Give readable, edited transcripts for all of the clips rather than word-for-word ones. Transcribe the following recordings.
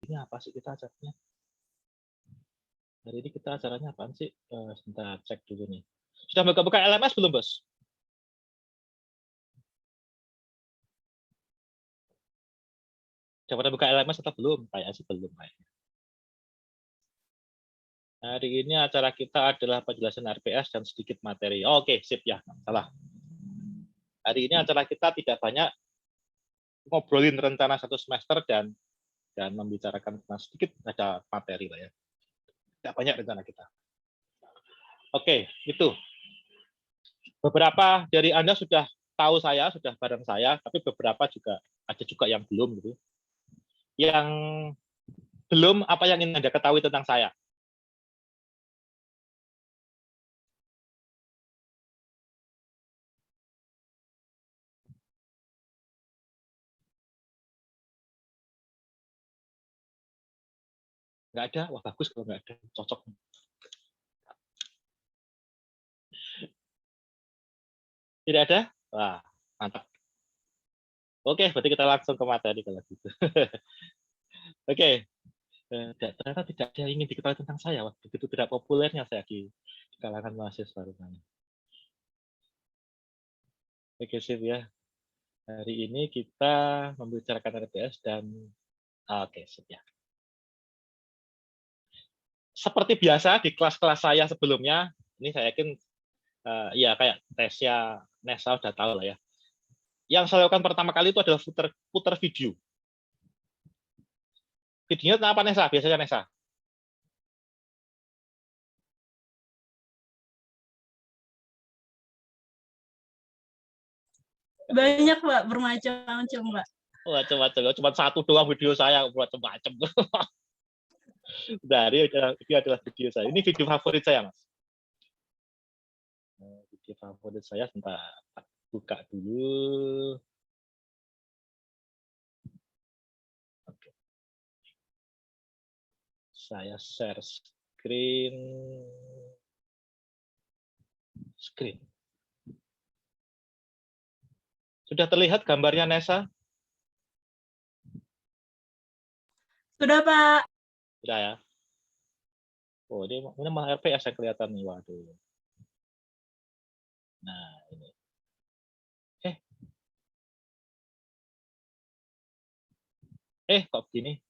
ini apa sih kita acaranya? Hari ini kita acaranya apaan sih? Sebentar, cek dulu nih. Sudah buka LMS belum, Bos? Sudah pada buka LMS atau belum? Kayaknya sih belum. Hari ini acara kita adalah penjelasan RPS dan sedikit materi. Oke, sip ya, salah. Hari ini acara kita tidak banyak ngobrolin rencana satu semester dan membicarakan tentang sedikit ada materi lah ya. Tidak banyak rencana kita. Oke, itu. Beberapa dari Anda sudah tahu saya, sudah bareng saya, tapi beberapa juga ada juga yang belum gitu. Yang belum, apa yang ingin Anda ketahui tentang saya? Nggak ada? Wah, bagus kalau nggak ada. Cocok. Tidak ada? Wah, mantap. Oke, berarti kita langsung ke materi kalau gitu. Oke. Ternyata tidak ada yang ingin diketahui tentang saya. Wah, begitu tidak populernya saya di kalangan mahasiswa rupanya. Oke, sip ya. Hari ini kita membicarakan RPS dan oke, sip ya. Seperti biasa di kelas-kelas saya sebelumnya, ini saya yakin ya kayak Tesya, Nesa udah tahu lah ya. Yang saya lakukan pertama kali itu adalah putar video. Videonya tentang apa, Nesa? Biasanya Nesa? Banyak, Pak, bermacam-macam, Pak. Macam-macam, cuma satu doang video saya, macam-macam. Dari ini adalah video saya. Ini video favorit saya, Mas. Video favorit saya, sebentar buka dulu. Oke. Saya share screen. Sudah terlihat gambarnya, Nesa? Sudah, Pak. Sudah ya. Oh, ini malah RPS yang kelihatan nih, waduh. Nah, ini. Kok begini?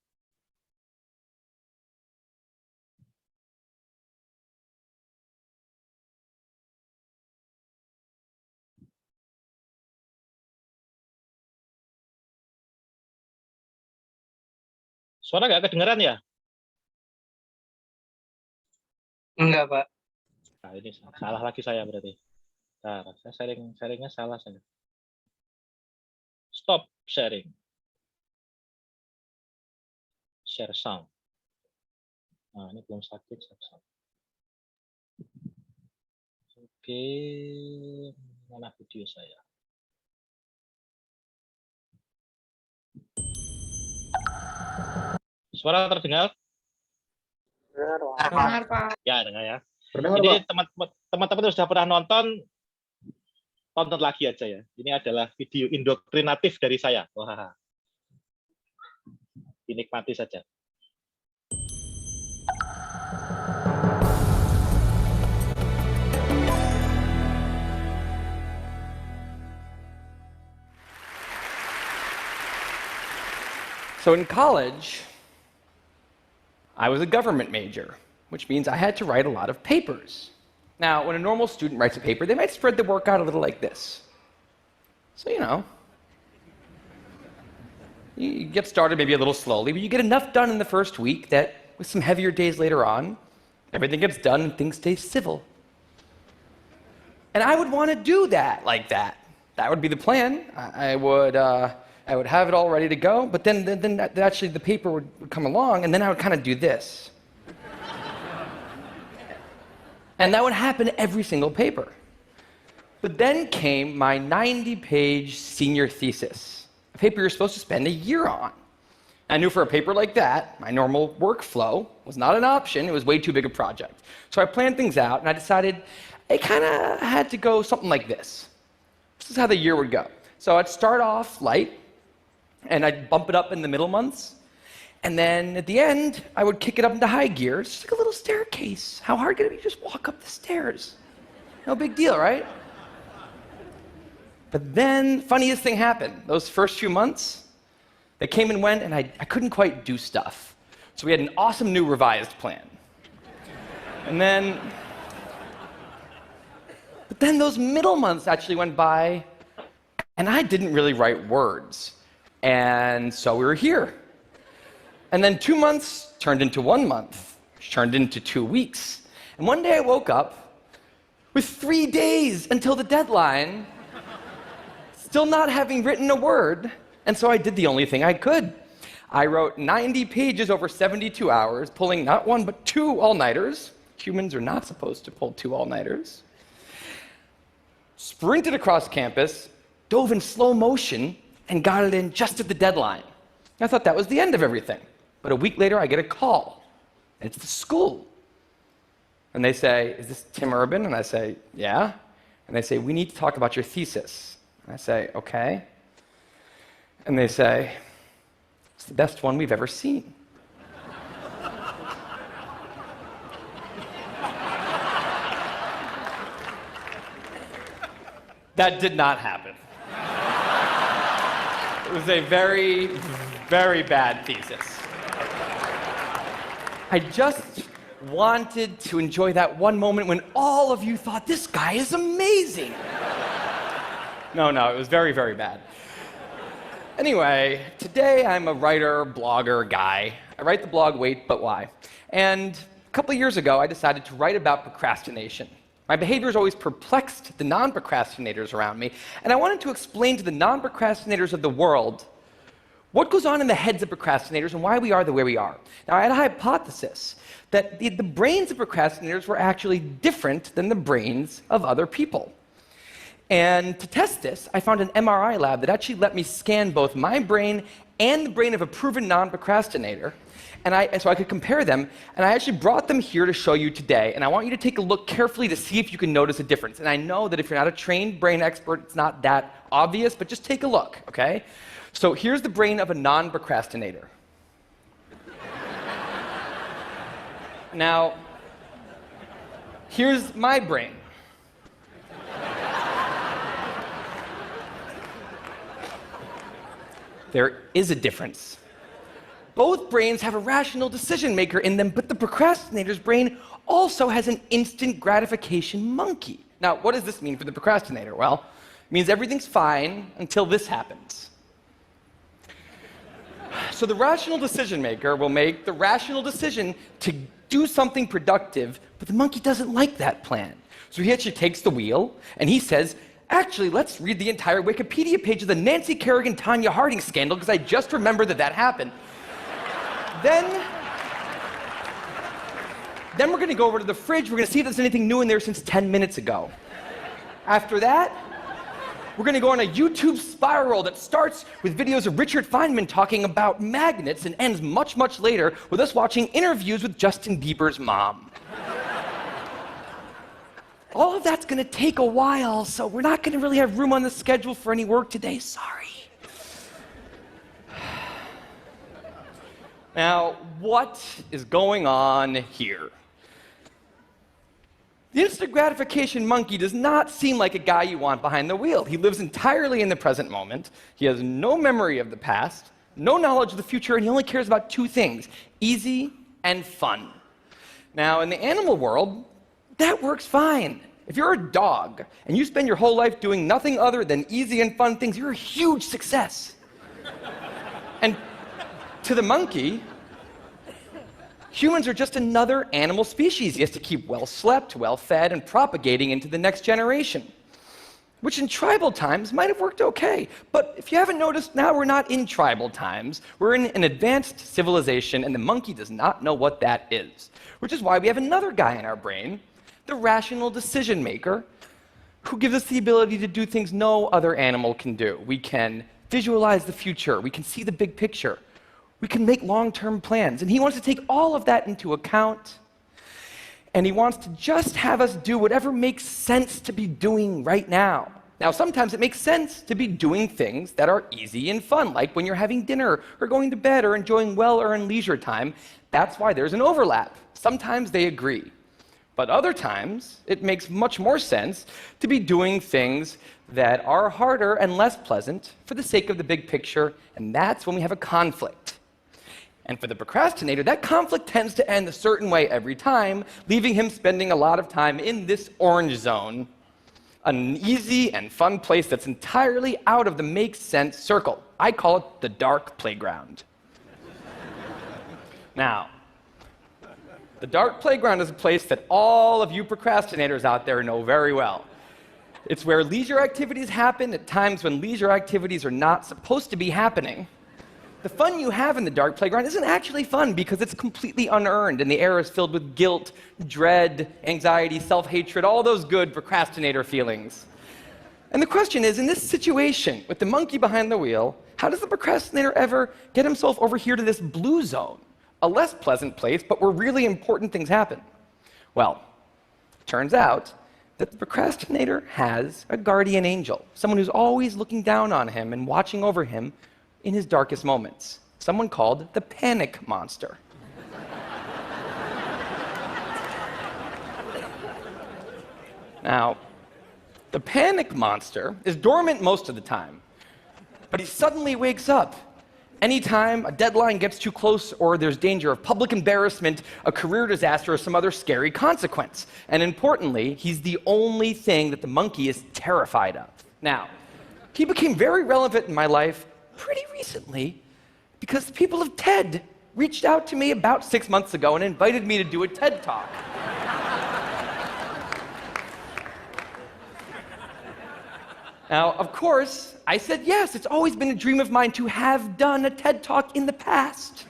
Suara nggak kedengeran ya? Enggak, Pak. Nah, ini salah lagi saya berarti. Nah, saya sharingnya salah saya. Stop sharing. Share sound. Nah, ini belum sakit. Oke, mana video saya? Suara terdengar? Dengar, Pak. Ya, dengar ya. Terdengar, Ini Pak. teman-teman yang sudah pernah nonton, tonton lagi aja ya. Ini adalah video indoktrinatif dari saya. Wah, dinikmati saja. So in college, I was a government major, which means I had to write a lot of papers. Now, when a normal student writes a paper, they might spread the work out a little like this. So, you get started maybe a little slowly, but you get enough done in the first week that with some heavier days later on, everything gets done and things stay civil. And I would want to do that like that. That would be the plan. I would have it all ready to go, but then actually the paper would come along, and then I would kind of do this. And that would happen every single paper. But then came my 90-page senior thesis, a paper you're supposed to spend a year on. I knew for a paper like that, my normal workflow was not an option. It was way too big a project. So I planned things out, and I decided it kind of had to go something like this. This is how the year would go. So I'd start off light, and I'd bump it up in the middle months, And then at the end, I would kick it up into high gear. It's just like a little staircase. How hard could it be to just walk up the stairs? No big deal, right? But then, funniest thing happened. Those first few months, they came and went, and I couldn't quite do stuff. So we had an awesome new revised plan. But then those middle months actually went by, and I didn't really write words. And so we were here. And then 2 months turned into 1 month, which turned into 2 weeks. And one day I woke up with 3 days until the deadline, still not having written a word, and so I did the only thing I could. I wrote 90 pages over 72 hours, pulling not 1 but 2 all-nighters. Humans are not supposed to pull 2 all-nighters. Sprinted across campus, dove in slow motion, and got it in just at the deadline. I thought that was the end of everything. But a week later, I get a call. It's the school. And they say, "Is this Tim Urban?" And I say, "Yeah." And they say, "We need to talk about your thesis." And I say, "Okay." And they say, "It's the best one we've ever seen." That did not happen. It was a very, very bad thesis. I just wanted to enjoy that one moment when all of you thought, "This guy is amazing." No, it was very, very bad. Anyway, today I'm a writer, blogger guy. I write the blog Wait, But Why? And a couple of years ago, I decided to write about procrastination. My behavior has always perplexed the non-procrastinators around me, and I wanted to explain to the non-procrastinators of the world what goes on in the heads of procrastinators and why we are the way we are. Now, I had a hypothesis that the brains of procrastinators were actually different than the brains of other people. And to test this, I found an MRI lab that actually let me scan both my brain and the brain of a proven non-procrastinator, and so I could compare them, and I actually brought them here to show you today, and I want you to take a look carefully to see if you can notice a difference. And I know that if you're not a trained brain expert, it's not that obvious, but just take a look, okay? So here's the brain of a non-procrastinator. Now, here's my brain. There is a difference. Both brains have a rational decision maker in them, but the procrastinator's brain also has an instant gratification monkey. Now, what does this mean for the procrastinator? Well, it means everything's fine until this happens. So the rational decision maker will make the rational decision to do something productive, but the monkey doesn't like that plan. So he actually takes the wheel and he says, "Actually, let's read the entire Wikipedia page of the Nancy Kerrigan Tanya Harding scandal because I just remembered that happened." Then we're going to go over to the fridge. We're going to see if there's anything new in there since 10 minutes ago. After that, we're going to go on a YouTube spiral that starts with videos of Richard Feynman talking about magnets and ends much, much later with us watching interviews with Justin Bieber's mom. All of that's going to take a while, so we're not going to really have room on the schedule for any work today. Sorry. Now, what is going on here? The instant gratification monkey does not seem like a guy you want behind the wheel. He lives entirely in the present moment. He has no memory of the past, no knowledge of the future, and he only cares about 2 things: easy and fun. Now, in the animal world, that works fine. If you're a dog and you spend your whole life doing nothing other than easy and fun things, you're a huge success. And to the monkey, humans are just another animal species. He has to keep well slept, well fed, and propagating into the next generation, which in tribal times might have worked okay. But if you haven't noticed, now we're not in tribal times. We're in an advanced civilization, and the monkey does not know what that is, which is why we have another guy in our brain, the rational decision maker, who gives us the ability to do things no other animal can do. We can visualize the future. We can see the big picture. We can make long-term plans. And he wants to take all of that into account, and he wants to just have us do whatever makes sense to be doing right now. Now, sometimes it makes sense to be doing things that are easy and fun, like when you're having dinner or going to bed or enjoying well-earned leisure time. That's why there's an overlap. Sometimes they agree. But other times, it makes much more sense to be doing things that are harder and less pleasant for the sake of the big picture, and that's when we have a conflict. And for the procrastinator, that conflict tends to end a certain way every time, leaving him spending a lot of time in this orange zone, an easy and fun place that's entirely out of the makes sense circle. I call it the dark playground. Now, the dark playground is a place that all of you procrastinators out there know very well. It's where leisure activities happen at times when leisure activities are not supposed to be happening. The fun you have in the dark playground isn't actually fun because it's completely unearned and the air is filled with guilt, dread, anxiety, self-hatred, all those good procrastinator feelings. And the question is, in this situation with the monkey behind the wheel, how does the procrastinator ever get himself over here to this blue zone, a less pleasant place, but where really important things happen? Well, it turns out that the procrastinator has a guardian angel, someone who's always looking down on him and watching over him in his darkest moments, someone called the panic monster. Now, the panic monster is dormant most of the time, but he suddenly wakes up anytime a deadline gets too close or there's danger of public embarrassment, a career disaster, or some other scary consequence. And importantly, he's the only thing that the monkey is terrified of. Now, he became very relevant in my life pretty recently because the people of TED reached out to me about 6 months ago and invited me to do a TED Talk. Now, of course, I said yes. It's always been a dream of mine to have done a TED Talk in the past.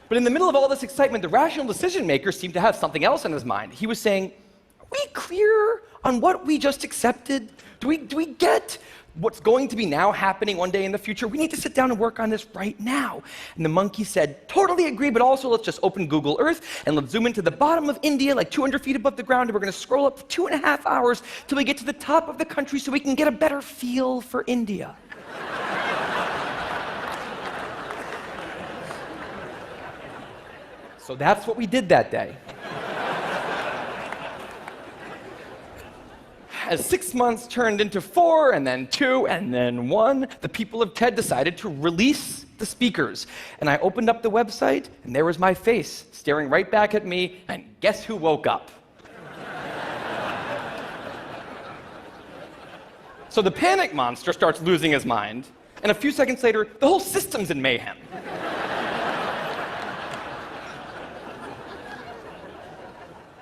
But in the middle of all this excitement, the rational decision maker seemed to have something else in his mind. He was saying, are we clear on what we just accepted? Do we get what's going to be now happening one day in the future? We need to sit down and work on this right now. And the monkey said, totally agree, but also let's just open Google Earth and let's zoom into the bottom of India, like 200 feet above the ground, and we're going to scroll up for 2.5 hours till we get to the top of the country so we can get a better feel for India. So that's what we did that day. As 6 months turned into 4, and then 2, and then 1, the people of TED decided to release the speakers. And I opened up the website, and there was my face staring right back at me, and guess who woke up? So the panic monster starts losing his mind, and a few seconds later, the whole system's in mayhem.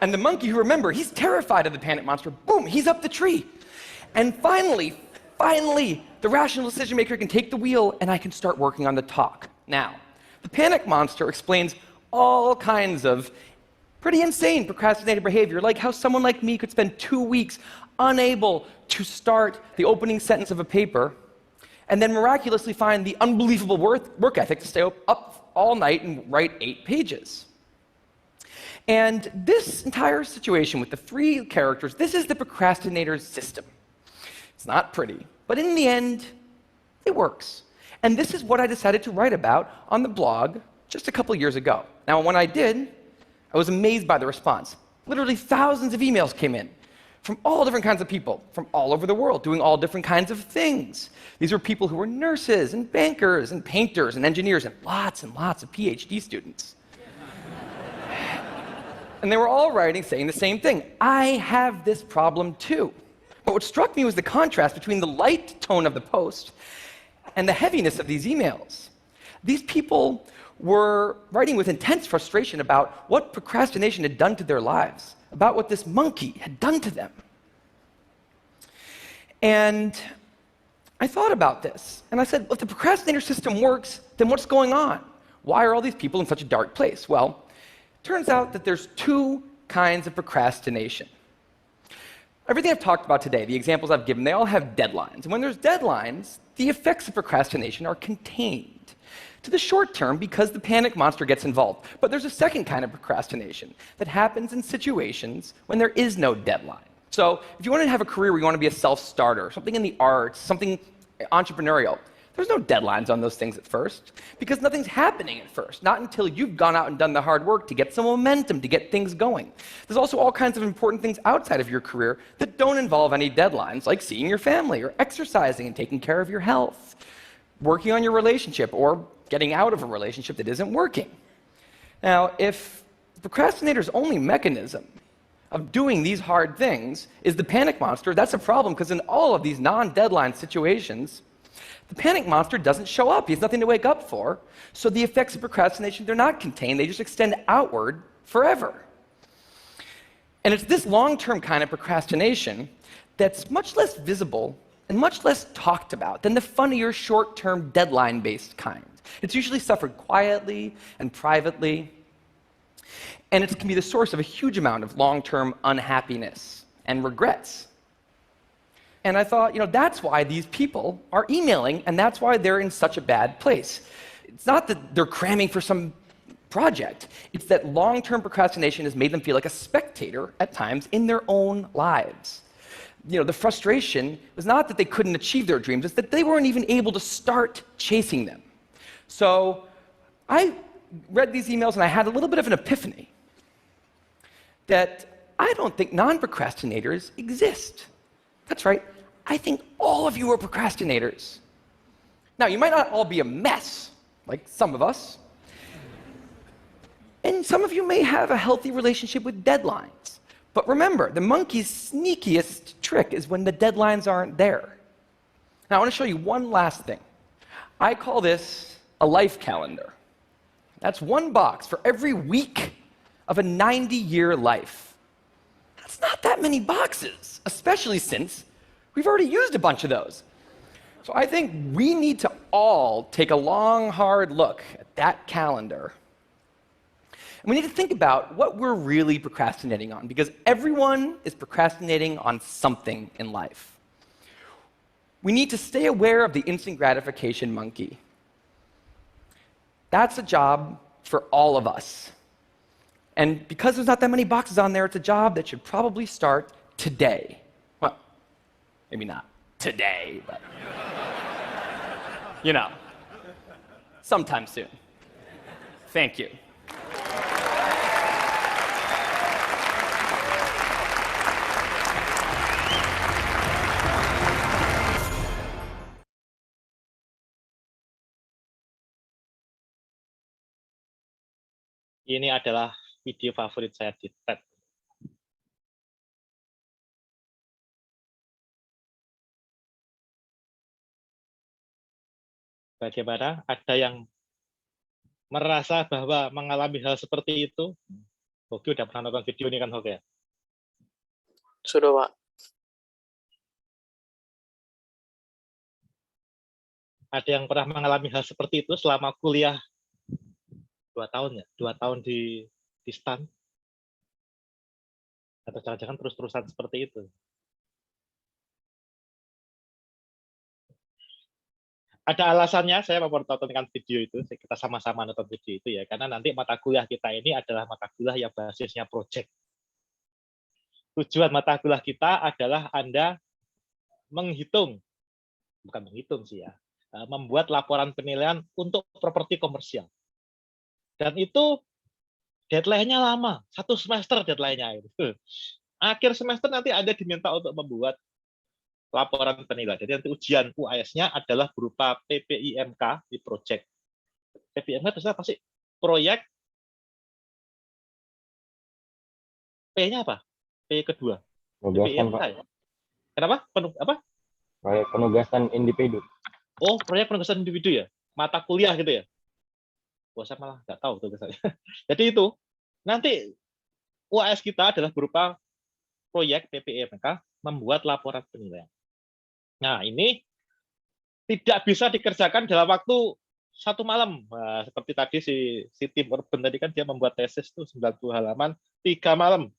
And the monkey, who, remember, he's terrified of the panic monster, boom, he's up the tree. And finally, the rational decision maker can take the wheel and I can start working on the talk. Now, the panic monster explains all kinds of pretty insane procrastinating behavior, like how someone like me could spend 2 weeks unable to start the opening sentence of a paper and then miraculously find the unbelievable work ethic to stay up all night and write 8 pages. And this entire situation with the 3 characters, this is the procrastinator's system. It's not pretty, but in the end, it works. And this is what I decided to write about on the blog just a couple years ago. Now, when I did, I was amazed by the response. Literally thousands of emails came in from all different kinds of people, from all over the world, doing all different kinds of things. These were people who were nurses and bankers and painters and engineers and lots of PhD students. And they were all writing, saying the same thing. I have this problem too. But what struck me was the contrast between the light tone of the post and the heaviness of these emails. These people were writing with intense frustration about what procrastination had done to their lives, about what this monkey had done to them. And I thought about this, and I said, well, if the procrastinator system works, then what's going on? Why are all these people in such a dark place? Well, turns out that there's 2 kinds of procrastination. Everything I've talked about today, the examples I've given, they all have deadlines. And when there's deadlines, the effects of procrastination are contained. to the short term because the panic monster gets involved. But there's a second kind of procrastination that happens in situations when there is no deadline. So if you want to have a career where you want to be a self-starter, something in the arts, something entrepreneurial, there's no deadlines on those things at first because nothing's happening at first, not until you've gone out and done the hard work to get some momentum, to get things going. There's also all kinds of important things outside of your career that don't involve any deadlines, like seeing your family or exercising and taking care of your health, working on your relationship or getting out of a relationship that isn't working. Now, if the procrastinator's only mechanism of doing these hard things is the panic monster, that's a problem because in all of these non-deadline situations, the panic monster doesn't show up. He has nothing to wake up for. So the effects of procrastination, they're not contained. They just extend outward forever. And it's this long-term kind of procrastination that's much less visible and much less talked about than the funnier, short-term, deadline-based kind. It's usually suffered quietly and privately. And it can be the source of a huge amount of long-term unhappiness and regrets. And I thought, that's why these people are emailing, and that's why they're in such a bad place. It's not that they're cramming for some project. It's that long-term procrastination has made them feel like a spectator at times in their own lives. The frustration was not that they couldn't achieve their dreams, it's that they weren't even able to start chasing them. So I read these emails, and I had a little bit of an epiphany that I don't think non-procrastinators exist. That's right. I think all of you are procrastinators. Now, you might not all be a mess, like some of us. And some of you may have a healthy relationship with deadlines. But remember, the monkey's sneakiest trick is when the deadlines aren't there. Now, I want to show you one last thing. I call this a life calendar. That's one box for every week of a 90-year life. That's not that many boxes, especially since we've already used a bunch of those. So I think we need to all take a long, hard look at that calendar. And we need to think about what we're really procrastinating on, because everyone is procrastinating on something in life. We need to stay aware of the instant gratification monkey. That's a job for all of us. And because there's not that many boxes on there, it's a job that should probably start today. Well, maybe not today, but sometime soon. Thank you. Ini adalah video favorit saya di TED. Bagaimana? Ada yang merasa bahwa mengalami hal seperti itu? Hoki udah pernah nonton video ini kan, Hoki ya? Sudah, Pak. Ada yang pernah mengalami hal seperti itu selama kuliah 2 tahun ya? 2 tahun di STAN? Atau jangan-jangan terus-terusan seperti itu? Ada alasannya saya mau tontonkan video itu, kita sama-sama nonton video itu ya, karena nanti mata kuliah kita ini adalah mata kuliah yang basisnya project. Tujuan mata kuliah kita adalah Anda menghitung, bukan menghitung sih ya, membuat laporan penilaian untuk properti komersial. Dan itu deadline-nya lama, 1 semester deadline-nya itu. Akhir semester nanti Anda diminta untuk membuat laporan penilaian. Jadi nanti ujian UAS-nya adalah berupa PPIMK di project. PPIMK itu apa sih? Proyek P-nya apa? P kedua. Penugasan, Pak. Ya? Kenapa? Apa? Proyek penugasan individu. Oh, proyek penugasan individu ya? Mata kuliah gitu ya? Wah, saya malah nggak tahu tulisannya. Jadi itu, nanti UAS kita adalah berupa proyek PPIMK membuat laporan penilaian. Nah, ini tidak bisa dikerjakan dalam waktu 1 malam. Nah, seperti tadi si tim Urban tadi kan dia membuat tesis tuh 90 halaman 3 malam.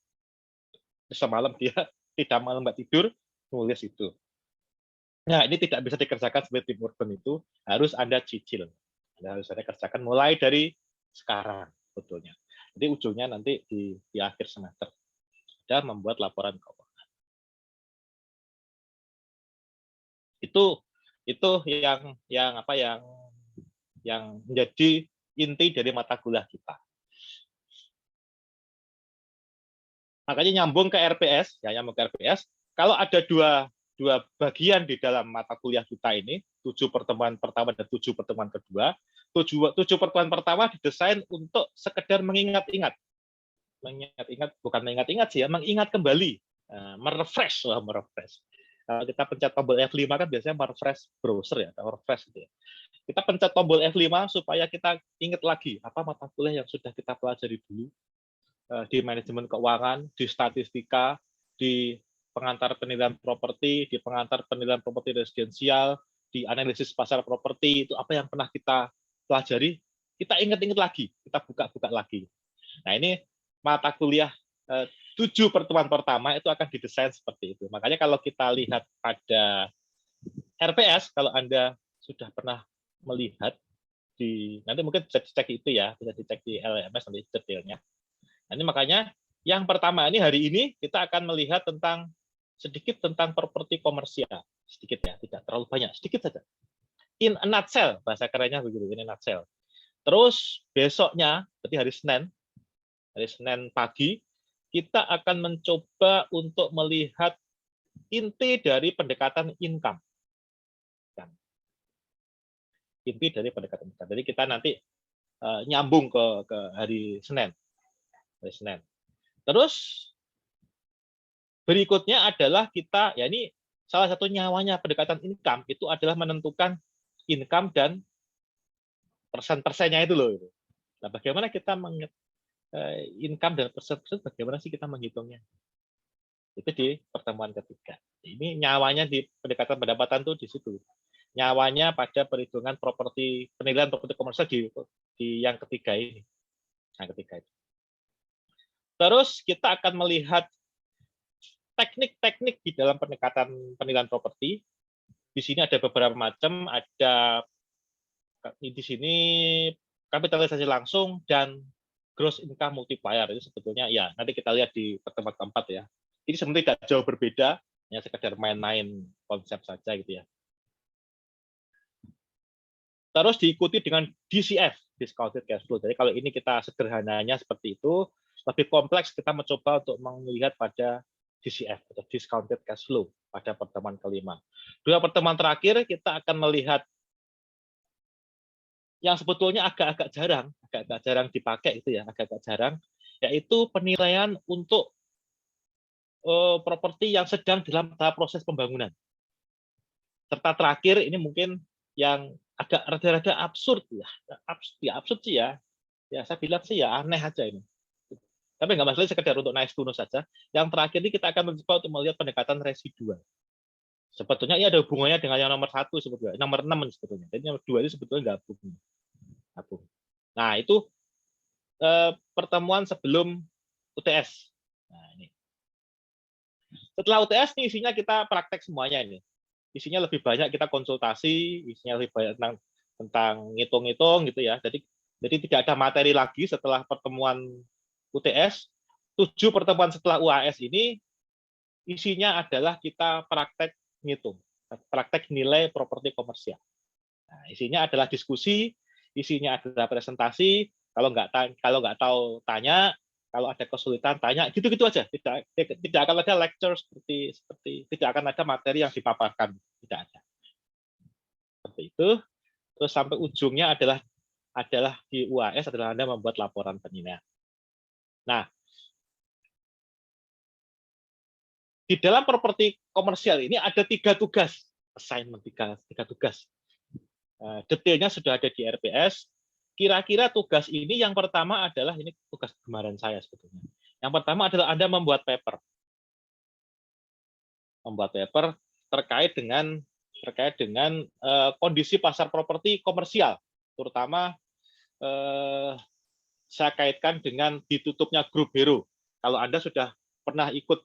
Semalam dia 3 malam nggak tidur nulis itu. Nah, ini tidak bisa dikerjakan seperti tim Urban itu, harus Anda cicil. Anda harus kerjakan mulai dari sekarang sebetulnya. Jadi ujungnya nanti di akhir semester sudah membuat laporan keuangan. Itu yang menjadi inti dari mata kuliah kita. Makanya nyambung ke RPS, kalau ada dua bagian di dalam mata kuliah kita ini, 7 pertemuan pertama dan 7 pertemuan kedua. 7 pertemuan pertama didesain untuk sekedar mengingat-ingat, bukan mengingat-ingat sih ya, mengingat kembali, merefresh. Kalau kita pencet tombol F5 kan biasanya merefresh browser ya, atau refresh gitu ya. Kita pencet tombol F5 supaya kita ingat lagi apa mata kuliah yang sudah kita pelajari dulu di manajemen keuangan, di statistika, di pengantar penilaian properti, di pengantar penilaian properti residensial, di analisis pasar properti, itu apa yang pernah kita pelajari, kita ingat-ingat lagi, kita buka-buka lagi. Nah, ini mata kuliah 7 pertemuan pertama itu akan didesain seperti itu. Makanya kalau kita lihat pada RPS, kalau Anda sudah pernah melihat nanti mungkin bisa dicek itu ya, bisa dicek di LMS nanti detailnya. Nah, ini makanya yang pertama ini hari ini kita akan melihat sedikit tentang properti komersial, sedikit ya, tidak terlalu banyak, sedikit saja. In a nutshell, bahasa kerennya begitu, in a nutshell. Terus besoknya, berarti hari Senin pagi, kita akan mencoba untuk melihat inti dari pendekatan income. Inti dari pendekatan income. Jadi kita nanti nyambung ke hari Senin. Terus berikutnya adalah kita, ya ini salah satu nyawanya pendekatan income itu adalah menentukan income dan persen-persennya itu loh. Nah, bagaimana kita income dan persen-persen, bagaimana sih kita menghitungnya? Itu di pertemuan ketiga. Ini nyawanya di pendekatan pendapatan tuh di situ. Nyawanya pada perhitungan penilaian properti komersial di yang ketiga ini. Yang ketiga itu. Terus kita akan melihat teknik-teknik di dalam pendekatan penilaian properti. Di sini ada beberapa macam, ada di sini kapitalisasi langsung dan gross income multiplier. Itu sebetulnya ya nanti kita lihat di pertemuan keempat ya. Ini sebenarnya tidak jauh berbeda, hanya sekedar main-main konsep saja gitu ya. Terus diikuti dengan DCF, discounted cash flow. Jadi kalau ini kita sederhananya seperti itu, lebih kompleks kita mencoba untuk melihat pada DCF atau discounted cash flow pada pertemuan kelima. 2 pertemuan terakhir kita akan melihat yang sebetulnya agak-agak jarang dipakai itu ya, agak-agak jarang, yaitu penilaian untuk properti yang sedang dalam tahap proses pembangunan. Serta terakhir ini mungkin yang agak rada-rada absurd ya, absurd sih ya. Ya saya bilang sih ya aneh aja ini. Tapi nggak masalah, sekedar untuk nice to know saja. Yang terakhir ini kita akan mencoba untuk melihat pendekatan residual. Sebetulnya ini ada hubungannya dengan yang nomor 1 sebetulnya, nomor 6 sebetulnya. Jadi nomor 2 ini sebetulnya gabung. Nah, itu pertemuan sebelum UTS. Nah, ini. Setelah UTS ini isinya kita praktek semuanya ini. Isinya lebih banyak kita konsultasi, isinya lebih banyak tentang ngitung-ngitung gitu ya. Jadi tidak ada materi lagi setelah pertemuan UTS. 7 pertemuan setelah UAS ini isinya adalah kita praktek ngitung, praktek nilai properti komersial. Nah, isinya adalah diskusi, isinya adalah presentasi. Kalau nggak tahu tanya, kalau ada kesulitan tanya, gitu-gitu aja. Tidak akan ada lecture seperti tidak akan ada materi yang dipaparkan, tidak ada. Seperti itu. Terus sampai ujungnya adalah di UAS adalah Anda membuat laporan penilaian. Nah, di dalam properti komersial ini ada 3 tugas, assignment 3 tugas. Detailnya sudah ada di RPS. Kira-kira tugas ini yang pertama adalah, ini tugas kemarin saya sebetulnya. Yang pertama adalah Anda membuat paper. Membuat paper terkait dengan kondisi pasar properti komersial, terutama saya kaitkan dengan ditutupnya grup Hero. Kalau Anda sudah pernah ikut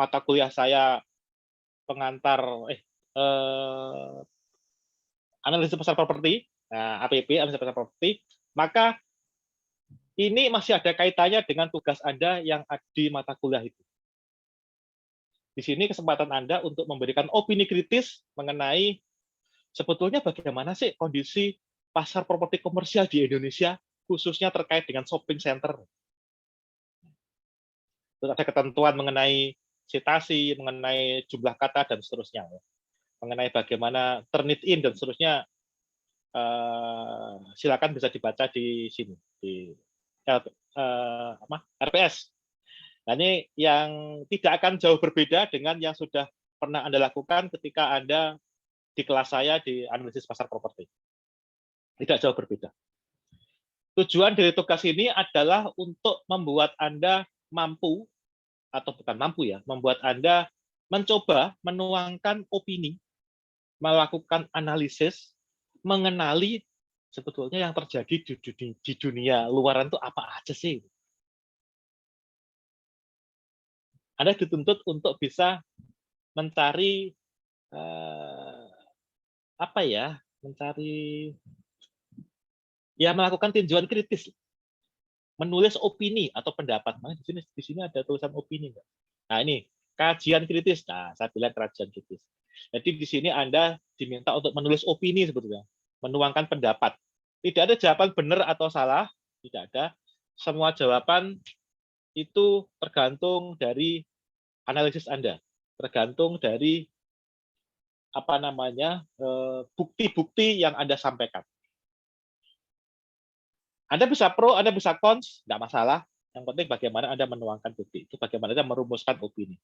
mata kuliah saya pengantar analisis pasar properti, Nah, APP, Analisa Pasar Properti, maka ini masih ada kaitannya dengan tugas Anda yang ada di mata kuliah itu. Di sini kesempatan Anda untuk memberikan opini kritis mengenai sebetulnya bagaimana sih kondisi pasar properti komersial di Indonesia, khususnya terkait dengan shopping center. Terus ada ketentuan mengenai citasi, mengenai jumlah kata, dan seterusnya. Mengenai bagaimana Turnitin dan seterusnya, silakan bisa dibaca di sini, di RPS. Nah, ini yang tidak akan jauh berbeda dengan yang sudah pernah Anda lakukan ketika Anda di kelas saya di analisis pasar properti. Tidak jauh berbeda. Tujuan dari tugas ini adalah untuk membuat Anda mampu, atau bukan mampu ya, membuat Anda mencoba menuangkan opini, melakukan analisis, mengenali sebetulnya yang terjadi di dunia luaran itu apa aja sih. Anda dituntut untuk bisa mencari melakukan tinjauan kritis, menulis opini atau pendapat. Nah, di sini ada tulisan opini. Nah, ini kajian kritis. Nah, saya bilang kajian kritis. Jadi di sini Anda diminta untuk menulis opini sebetulnya, menuangkan pendapat. Tidak ada jawaban benar atau salah, tidak ada. Semua jawaban itu tergantung dari analisis Anda, tergantung dari bukti-bukti yang Anda sampaikan. Anda bisa pro, Anda bisa cons, nggak masalah. Yang penting bagaimana Anda menuangkan bukti, itu bagaimana Anda merumuskan opini.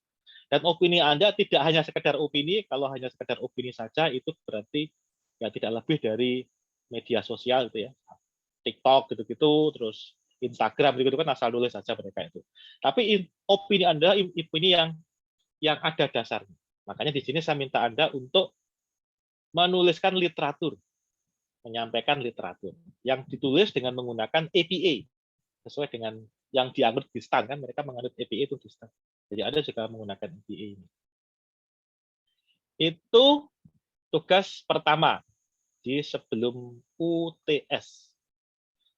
Dan opini Anda tidak hanya sekedar opini, kalau hanya sekedar opini saja, itu berarti ya tidak lebih dari media sosial gitu ya. TikTok gitu-gitu, terus Instagram gitu kan asal nulis saja mereka itu. Tapi opini Anda, opini yang ada dasarnya. Makanya di sini saya minta Anda untuk menuliskan literatur, menyampaikan literatur yang ditulis dengan menggunakan APA sesuai dengan yang dianut di STAN, kan mereka menganut APA itu di STAN. Jadi Anda juga menggunakan APA ini. Itu tugas pertama di sebelum UTS.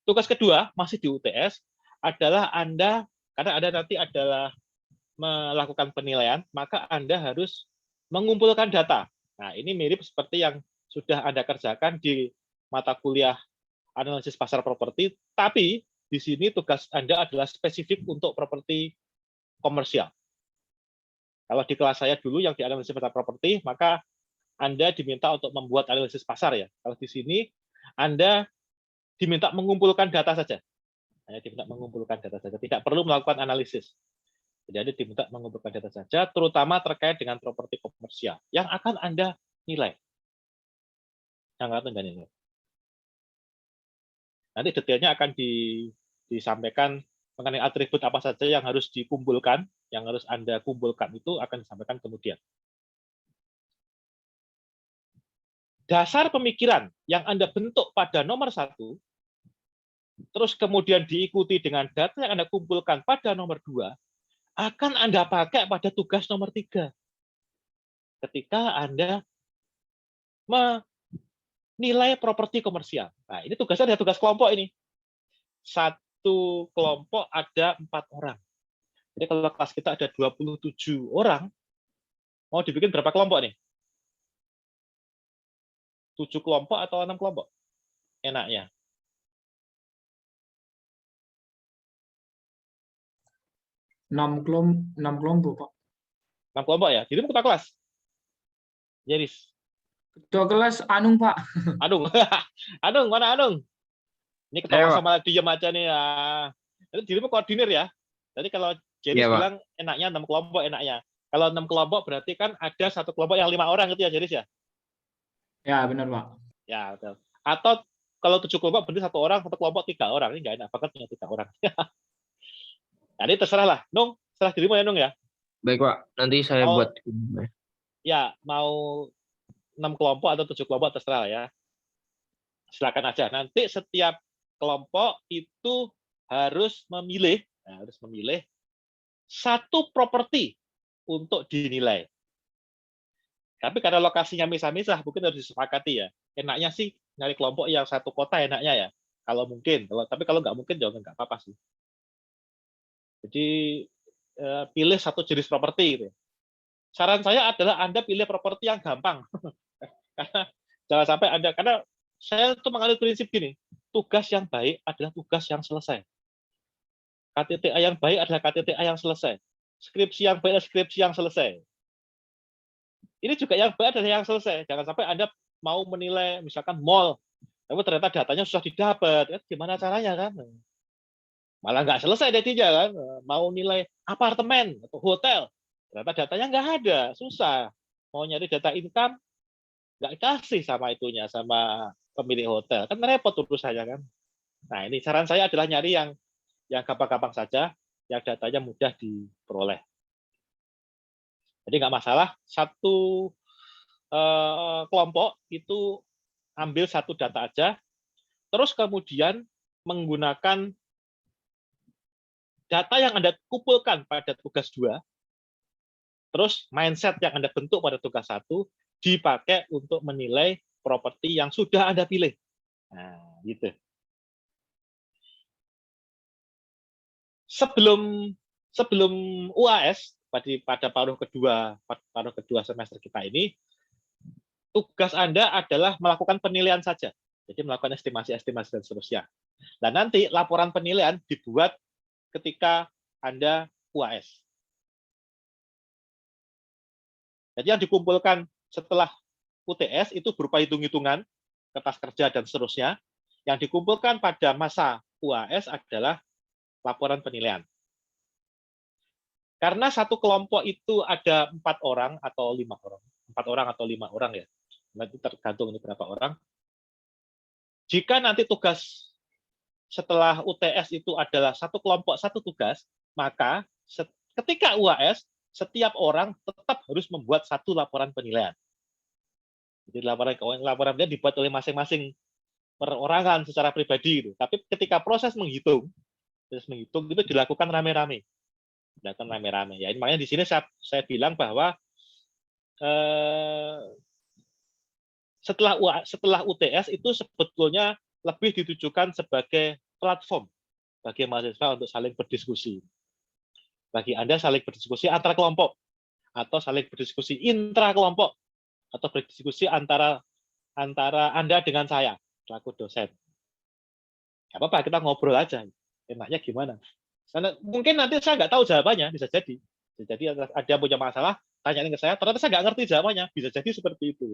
Tugas kedua masih di UTS adalah Anda, karena Anda nanti adalah melakukan penilaian, maka Anda harus mengumpulkan data. Nah, ini mirip seperti yang sudah Anda kerjakan di mata kuliah analisis pasar properti, tapi di sini tugas Anda adalah spesifik untuk properti komersial. Kalau di kelas saya dulu yang di analisis pasar properti, maka Anda diminta untuk membuat analisis pasar ya. Kalau di sini Anda diminta mengumpulkan data saja. Hanya diminta mengumpulkan data saja, tidak perlu melakukan analisis. Jadi Anda diminta mengumpulkan data saja, terutama terkait dengan properti komersial yang akan Anda nilai. Yang akan Anda nilai. Nanti detailnya akan disampaikan mengenai atribut apa saja yang harus dikumpulkan, yang harus Anda kumpulkan itu akan disampaikan kemudian. Dasar pemikiran yang Anda bentuk pada nomor 1, terus kemudian diikuti dengan data yang Anda kumpulkan pada nomor 2, akan Anda pakai pada tugas nomor 3. Ketika Anda menilai properti komersial. Nah, ini tugasnya ada tugas kelompok ini. Satu kelompok ada 4 orang. Jadi kalau kelas kita ada 27 orang, mau dibikin berapa kelompok nih? 7 kelompok atau 6 kelompok? Enaknya. 6 kelompok, Pak. 6 kelompok ya? Jadi ketua kelas? Jeris. Ketua kelas Anung, Pak. Anung. Anung, mana Anung? Ini ketawa sama diem aja nih ya. Jadi dirimu koordinir ya. Jadi kalau Jeris bilang enaknya 6 kelompok enaknya. Kalau 6 kelompok berarti kan ada satu kelompok yang 5 orang gitu ya Jeris ya? Ya, benar, Pak. Ya, betul. Atau kalau 7 kelompok berarti 1 orang, satu kelompok 3 orang. Ini nggak enak banget punya 3 orang. Nah, ini terserah lah. Nung, serah dirimu ya Nung ya. Baik, Pak. Nanti saya buat. Ya, mau 6 kelompok atau 7 kelompok terserah ya. Silakan aja. Nanti setiap kelompok itu harus memilih satu properti untuk dinilai. Tapi karena lokasinya misah-misah, mungkin harus disepakati ya. Enaknya sih nyari kelompok yang satu kota enaknya ya. Kalau mungkin, tapi kalau nggak mungkin juga nggak apa-apa sih. Jadi pilih satu jenis properti gitu. Saran saya adalah Anda pilih properti yang gampang. Karena jangan sampai Anda, karena saya tuh menganut prinsip gini, tugas yang baik adalah tugas yang selesai. KTTA yang baik adalah KTTA yang selesai. Skripsi yang baik adalah skripsi yang selesai. Ini juga yang baik adalah yang selesai. Jangan sampai Anda mau menilai misalkan mall, tapi ternyata datanya susah didapat. Ya, gimana caranya kan? Malah nggak selesai datinya kan. Mau nilai apartemen atau hotel, ternyata datanya nggak ada, susah. Mau nyari data income, nggak dikasih sama itunya, sama pemilik hotel. Kan repot urusannya kan. Nah ini saran saya adalah nyari yang gampang-gampang saja, yang datanya mudah diperoleh. Jadi nggak masalah, satu kelompok itu ambil satu data aja, terus kemudian menggunakan data yang Anda kumpulkan pada tugas 2, terus mindset yang Anda bentuk pada tugas 1, dipakai untuk menilai properti yang sudah Anda pilih. Nah, gitu. Sebelum UAS pada paruh kedua semester kita ini, tugas Anda adalah melakukan penilaian saja. Jadi melakukan estimasi dan seterusnya. Dan nanti laporan penilaian dibuat ketika Anda UAS. Jadi yang dikumpulkan setelah UTS itu berupa hitung-hitungan, kertas kerja dan seterusnya. Yang dikumpulkan pada masa UAS adalah laporan penilaian. Karena satu kelompok itu ada 4 orang atau 5 orang, 4 orang atau 5 orang ya, nanti tergantung ini berapa orang. Jika nanti tugas setelah UTS itu adalah satu kelompok satu tugas, maka ketika UAS setiap orang tetap harus membuat satu laporan penilaian. Jadi laporan penilaian dibuat oleh masing-masing perorangan secara pribadi gitu. Tapi ketika proses menghitung itu dilakukan rame-rame. Ya, makanya di sini saya bilang bahwa setelah UTS itu sebetulnya lebih ditujukan sebagai platform bagi mahasiswa untuk saling berdiskusi. Bagi Anda saling berdiskusi antar kelompok, atau saling berdiskusi intra kelompok, atau berdiskusi antara Anda dengan saya selaku dosen. Nggak apa-apa, kita ngobrol aja. Enaknya gimana? Karena mungkin nanti saya nggak tahu jawabannya, bisa jadi. Jadi ada punya masalah, tanyain ke saya, ternyata saya nggak ngerti jawabannya, bisa jadi seperti itu.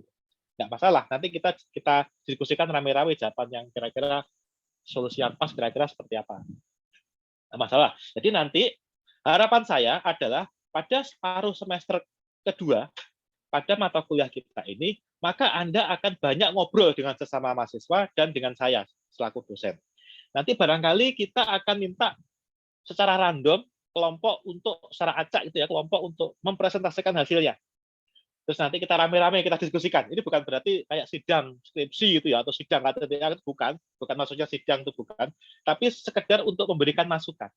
Nggak masalah, nanti kita diskusikan rame-rame jawaban yang kira-kira solusi yang pas kira-kira seperti apa. Nggak masalah. Jadi nanti harapan saya adalah pada paruh semester kedua, pada mata kuliah kita ini, maka Anda akan banyak ngobrol dengan sesama mahasiswa dan dengan saya selaku dosen. Nanti barangkali kita akan minta secara random kelompok untuk secara acak itu ya, kelompok untuk mempresentasikan hasilnya. Terus nanti kita rame-rame kita diskusikan. Ini bukan berarti kayak sidang skripsi itu ya, atau sidang KTTA, bukan maksudnya sidang itu bukan, tapi sekedar untuk memberikan masukan.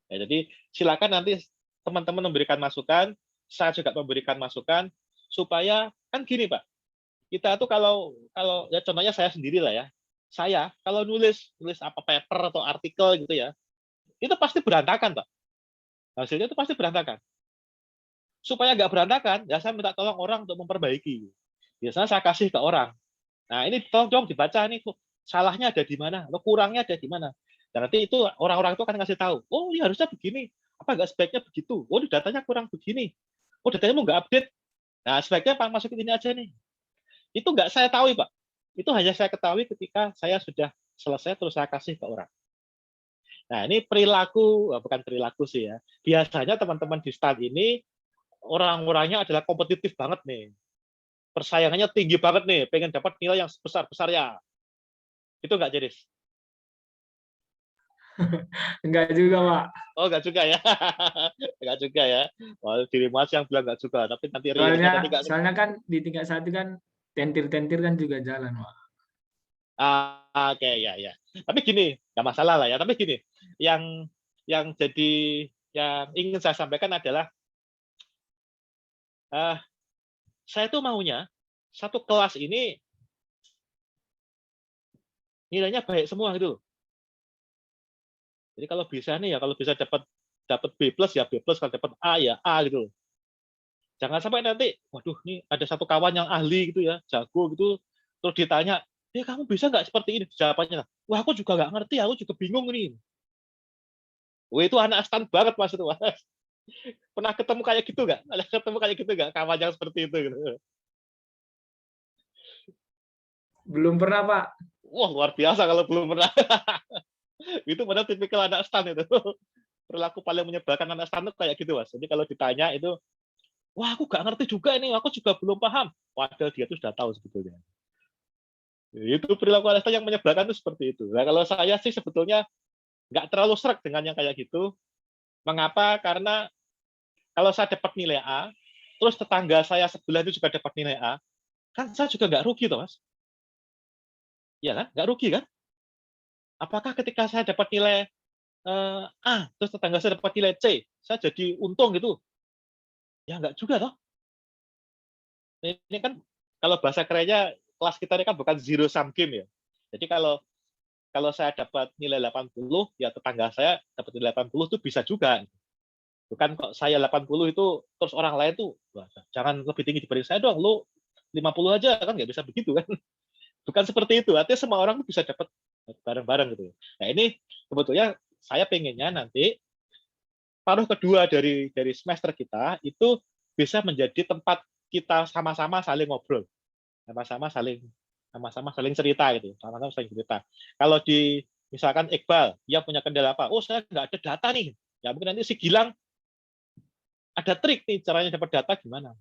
Ya, jadi silakan nanti teman-teman memberikan masukan, saya juga memberikan masukan supaya kan gini Pak. Kita tuh kalau ya contohnya saya sendiri lah ya. Saya kalau nulis apa paper atau artikel gitu ya, itu pasti berantakan, Pak. Hasilnya itu pasti berantakan. Supaya nggak berantakan, ya saya minta tolong orang untuk memperbaiki. Biasanya saya kasih ke orang. Nah, ini tolong dong dibaca nih, salahnya ada di mana, atau kurangnya ada di mana. Dan nanti itu orang-orang itu akan ngasih tahu, oh ini harusnya begini, apa nggak sebaiknya begitu? Oh, datanya kurang begini. Oh, datanya mau nggak update. Nah, sebaiknya Pak masukin ini aja nih. Itu nggak saya tahu, Pak. Itu hanya saya ketahui ketika saya sudah selesai terus saya kasih ke orang. Nah, ini perilaku, bukan perilaku sih ya. Biasanya teman-teman di STAN ini orang-orangnya adalah kompetitif banget nih. Persaingannya tinggi banget nih, pengen dapat nilai yang sebesar-besarnya. Itu enggak, Jeris? Enggak juga, Pak. Oh, enggak juga ya. Enggak juga ya. Oh, diri Mas yang bilang enggak juga, tapi nanti realnya tadi enggak. Soalnya kan di tingkat 1 kan tentir-tentir kan juga jalan, Pak. Oke, ya. Tapi gini, nggak masalah lah ya. Tapi gini, yang ingin saya sampaikan adalah saya tuh maunya satu kelas ini nilainya baik semua gitu loh. Jadi kalau bisa nih ya, kalau bisa dapat B+ ya B+, kalau dapat A ya A gitu loh. Jangan sampai nanti, waduh, nih ada satu kawan yang ahli gitu ya, jago gitu, terus ditanya, kamu bisa nggak seperti ini? Jawabannya, wah aku juga nggak ngerti, aku juga bingung nih. Wah itu anak stan banget Mas itu Mas. Pernah ketemu kayak gitu nggak? Pernah ketemu kayak gitu nggak? Kawan yang seperti itu gitu. Belum pernah, Pak. Wah luar biasa kalau belum pernah. Itu padahal tipikal anak stan itu. Perilaku paling menyebalkan anak stan itu kayak gitu Mas. Jadi kalau ditanya itu, wah aku nggak ngerti juga nih, aku juga belum paham. Padahal dia tuh sudah tahu sebetulnya. Itu perilaku anak stan yang menyebalkan itu seperti itu. Nah kalau saya sih sebetulnya nggak terlalu serak dengan yang kayak gitu. Mengapa? Karena kalau saya dapat nilai A, terus tetangga saya sebelah itu juga dapat nilai A, kan saya juga nggak rugi toh Mas. Iya kan? Nggak rugi kan? Apakah ketika saya dapat nilai A, terus tetangga saya dapat nilai C, saya jadi untung gitu? Ya nggak juga toh. Ini kan kalau bahasa kerennya kelas kita ini kan bukan zero sum game ya. Jadi kalau saya dapat nilai 80, ya tetangga saya dapat nilai 80 itu bisa juga. Bukan kok saya 80 itu terus orang lain tuh wah, jangan lebih tinggi dibanding saya dong, lu 50 aja kan nggak bisa begitu kan. Bukan seperti itu. Artinya semua orang tuh bisa dapat bareng-bareng gitu. Nah, ini sebetulnya saya pengennya nanti paruh kedua dari semester kita itu bisa menjadi tempat kita sama-sama saling ngobrol, sama-sama saling cerita gitu, sama-sama saling cerita. Kalau di misalkan Iqbal, dia punya kendala apa? Oh, saya nggak ada data nih. Ya mungkin nanti si Gilang ada trik nih caranya dapat data gimana.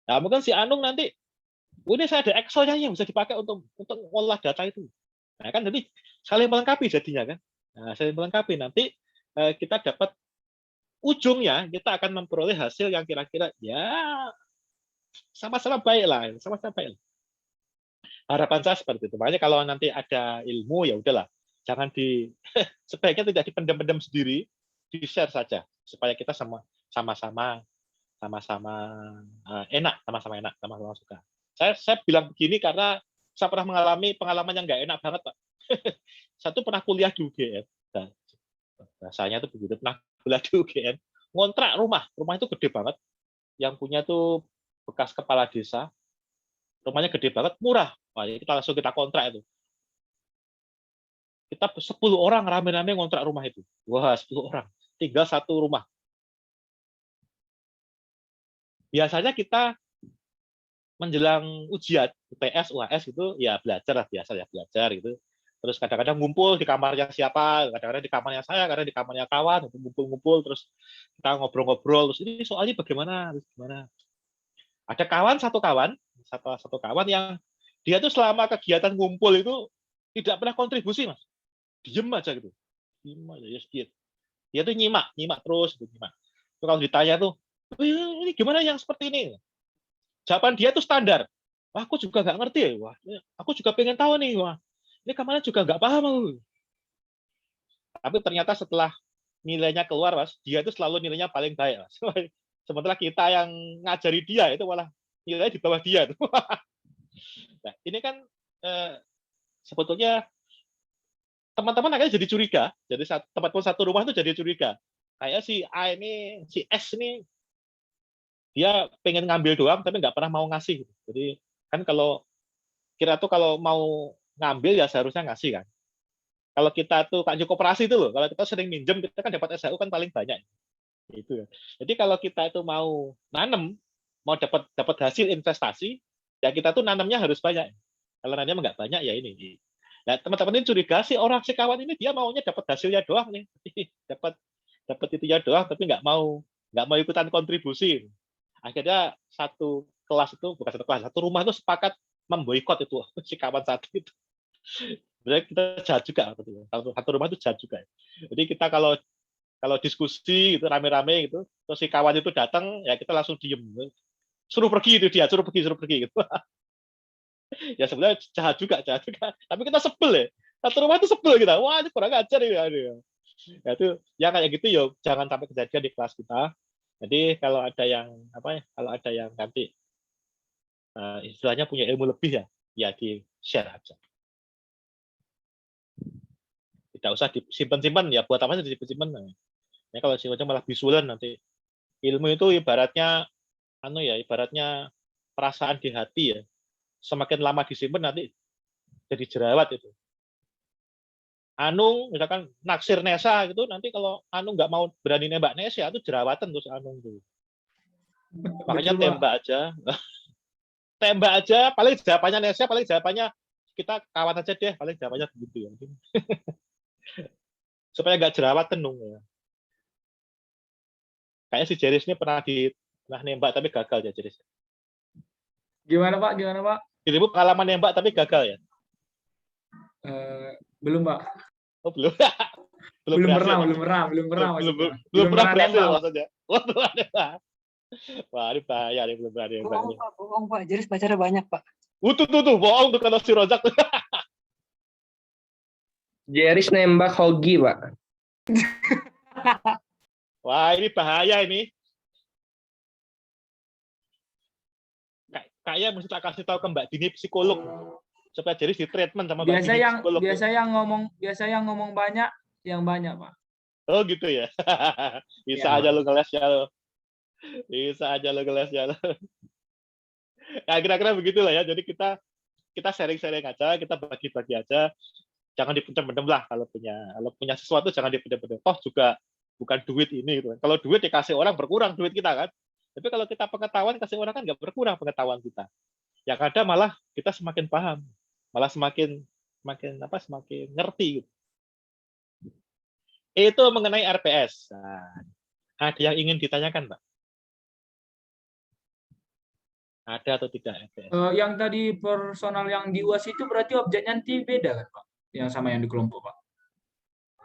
Nah, mungkin si Anung nanti, ini saya ada Excel-nya yang bisa dipakai untuk ngolah data itu. Nah, kan jadi saling melengkapi jadinya kan. Nah, saling melengkapi nanti kita dapat ujungnya kita akan memperoleh hasil yang kira-kira ya sama-sama baik lah, sama-sama baik. Harapan saya seperti itu. Makanya kalau nanti ada ilmu ya udahlah, jangan sebaiknya tidak dipendam-pendam sendiri, di-share saja supaya kita sama-sama enak, sama-sama suka. Saya bilang begini karena saya pernah mengalami pengalaman yang nggak enak banget, Pak. Saya tuh pernah kuliah di UGM. Bahasanya tuh begitu, pernah kuliah di UGM, ngontrak rumah itu gede banget. Yang punya tuh bekas kepala desa, rumahnya gede banget, murah. Wah, kita kontrak itu. Kita 10 orang rame-rame ngontrak rumah itu. Wah, 10 orang. Tinggal satu rumah. Biasanya kita menjelang ujian UTS, UAS itu ya belajar lah biasa ya belajar gitu. Terus kadang-kadang ngumpul di kamarnya siapa, kadang-kadang di kamarnya saya, kadang di kamarnya kawan, ngumpul-ngumpul terus kita ngobrol-ngobrol terus ini soalnya bagaimana, terus gimana. Ada satu kawan yang dia tuh selama kegiatan ngumpul itu tidak pernah kontribusi Mas. Diem aja gitu. Diem aja ya sedikit. Dia tuh nyimak terus gitu, nyimak. Terus kalau ditanya tuh, ini gimana yang seperti ini? Jawaban dia tuh standar. Wah, aku juga nggak ngerti. Wah, aku juga pengen tahu nih. Wah, ini kemana juga nggak paham aku. Tapi ternyata setelah nilainya keluar, Mas, dia itu selalu nilainya paling baik, Mas. Sementara kita yang ngajari dia itu malah nilainya di bawah dia. Nah, ini kan sebetulnya teman-teman akhirnya jadi curiga. Jadi teman-teman satu rumah itu jadi curiga. Kayak si A ini, si S ini dia pengen ngambil doang tapi nggak pernah mau ngasih. Jadi kan kalau kira tuh kalau mau ngambil ya seharusnya ngasih kan. Kalau kita tuh kayak koperasi itu loh, kalau kita sering minjem kita kan dapat SHU kan paling banyak. Itu ya. Jadi kalau kita itu mau nanam, mau dapat hasil investasi, ya kita tuh nanamnya harus banyak. Kalau nanamnya nggak banyak ya ini. Nah, teman-teman ini curiga sih orang si kawan ini dia maunya dapat hasilnya doang nih. dapat itunya doang tapi nggak mau ikutan kontribusi. Akhirnya satu rumah itu sepakat memboikot itu si kawan satu itu. Sebenarnya kita jahat juga, satu rumah itu jahat juga. Jadi kita kalau diskusi gitu rame-rame gitu, terus si kawan itu datang, ya kita langsung diem, suruh pergi gitu. Ya sebenarnya jahat juga. Tapi kita sebel ya. Satu rumah itu sebel kita. Wah ini kurang ajar ya. Ya itu yang kayak gitu ya jangan sampai kejadian di kelas kita. Jadi kalau ada yang nanti istilahnya punya ilmu lebih ya di share aja. Tidak usah disimpan-simpan ya, buat apa sih disimpan-simpan? Nah, kalau sifatnya malah visualan nanti. Ilmu itu ibaratnya ibaratnya perasaan di hati ya. Semakin lama disimpan nanti jadi jerawat itu. Anung misalkan naksir Nesa gitu, nanti kalau Anung nggak mau berani nembak Nesa itu jerawatan terus Anung tuh. Makanya Betul, Pak. tembak aja. Tembak aja, paling jawabannya Nesa, paling jawabannya kita kawan aja deh, paling jawabannya begitu ya. Supaya nggak jerawat tenung ya. Kayaknya si Jeris ini pernah nembak tapi gagal ya Jeris. Gimana Pak? Gimana Pak? Dirimu pengalaman nembak tapi gagal ya? Belum Pak. Oh belum. Belum berhasil, pernah, Mas. belum pernah maksudnya. Belum pernah berhasil nembak, Pak. maksudnya. Oh, belum ada, Pak. Wah, ini bahaya nih, belum berani nembak. Bohong Pak, Jeris pacarnya banyak Pak. Tuh, bohong tuh kalau si Rozak tuh. Jeris nembak Hogi, Pak. Wah, ini bahaya ini. Kayaknya mesti tak kasih tahu ke Mbak Dini psikolog supaya jadi di treatment sama Mbak Biasa Dini yang psikolog. biasa yang ngomong banyak, yang banyak Pak. Oh gitu ya. Bisa Ya. aja lo ngeles ya lo. Bisa aja lo ngeles ya lo. Nah, kira-kira begitulah ya. Jadi kita sharing-sharing aja, kita bagi-bagi aja. Jangan dipendam-pendam lah kalau punya sesuatu jangan dipendam-pendam. Toh juga bukan duit ini gitu. Kalau duit dikasih orang berkurang duit kita kan. Tapi kalau kita pengetahuan kasih orang kan nggak berkurang pengetahuan kita. Yang ada malah kita semakin paham, malah semakin ngerti. Gitu. Itu mengenai RPS. Nah, ada yang ingin ditanyakan, Mbak? Ada atau tidak RPS? Yang tadi personal yang di UAS itu berarti objeknya nanti beda kan Pak? Yang sama yang di kelompok Pak?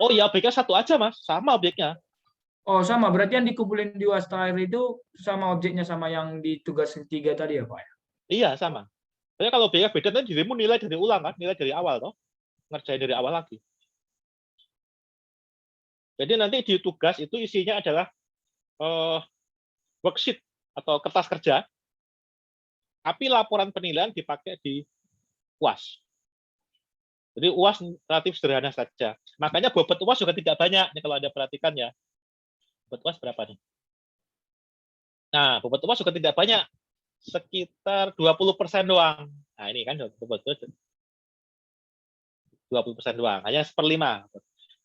Oh iya, objeknya satu aja Mas, sama objeknya. Oh sama, berarti yang dikumpulin di UAS terakhir itu sama objeknya sama yang di tugas ketiga tadi ya Pak? Iya sama. Tapi kalau objeknya beda nanti dirimu nilai dari ulang kan, nilai dari awal toh, ngerjain dari awal lagi. Jadi nanti di tugas itu isinya adalah worksheet atau kertas kerja, tapi laporan penilaian dipakai di UAS. Jadi UAS relatif sederhana saja. Makanya bobot UAS juga tidak banyak nih kalau Anda perhatikan ya. Bobot UAS berapa nih? Nah, bobot UAS juga tidak banyak. Sekitar 20% doang. Nah, ini kan bobot UAS 20% doang, hanya 1/5.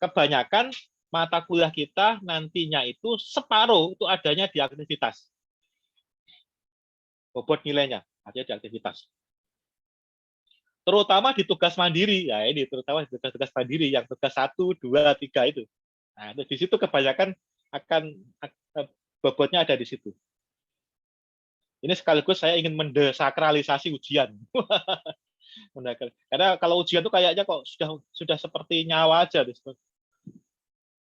Kebanyakan mata kuliah kita nantinya itu separuh itu adanya di aktivitas. Bobot nilainya adanya di aktivitas. Terutama di tugas mandiri, ya ini terutama di tugas mandiri yang tugas 1, 2, 3 itu. Nah, di situ kebanyakan akan bobotnya ada di situ. Ini sekaligus saya ingin mendesakralisasi ujian. Karena kalau ujian itu kayaknya kok sudah seperti nyawa aja.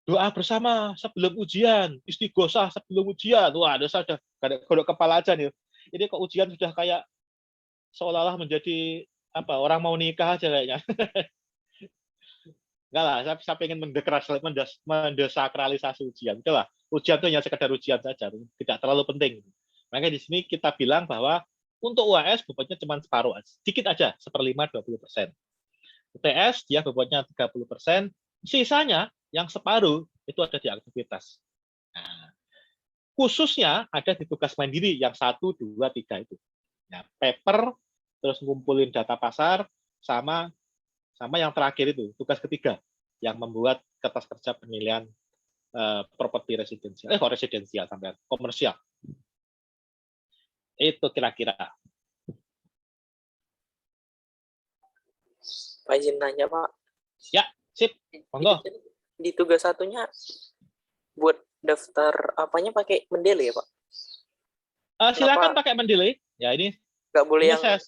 Doa bersama sebelum ujian, istighosah sebelum ujian. Wah, dosa sudah godok kepala aja nih. Ini kok ujian sudah kayak seolah-olah menjadi orang mau nikah aja kayaknya. Enggak lah, saya ingin mendesakralisasi ujian. Itulah, ujian itu hanya sekedar ujian saja, tidak terlalu penting. Makanya di sini kita bilang bahwa untuk UAS bobotnya cuma separuh, sedikit aja, 1/5 20%. UTS dia bobotnya 30%, sisanya yang separuh itu ada di aktivitas. Nah, khususnya ada di tugas mandiri yang 1, 2, 3 itu. Nah, paper, terus ngumpulin data pasar, sama yang terakhir itu, tugas ketiga, yang membuat kertas kerja penilaian properti residensial, residensial sampai komersial. Itu kira-kira. Pak izin nanya Pak. Ya, sip. Monggo. Di tugas satunya buat daftar apanya pakai Mendeley ya Pak? Silakan pakai Mendeley. Ya ini. Nggak boleh yang saya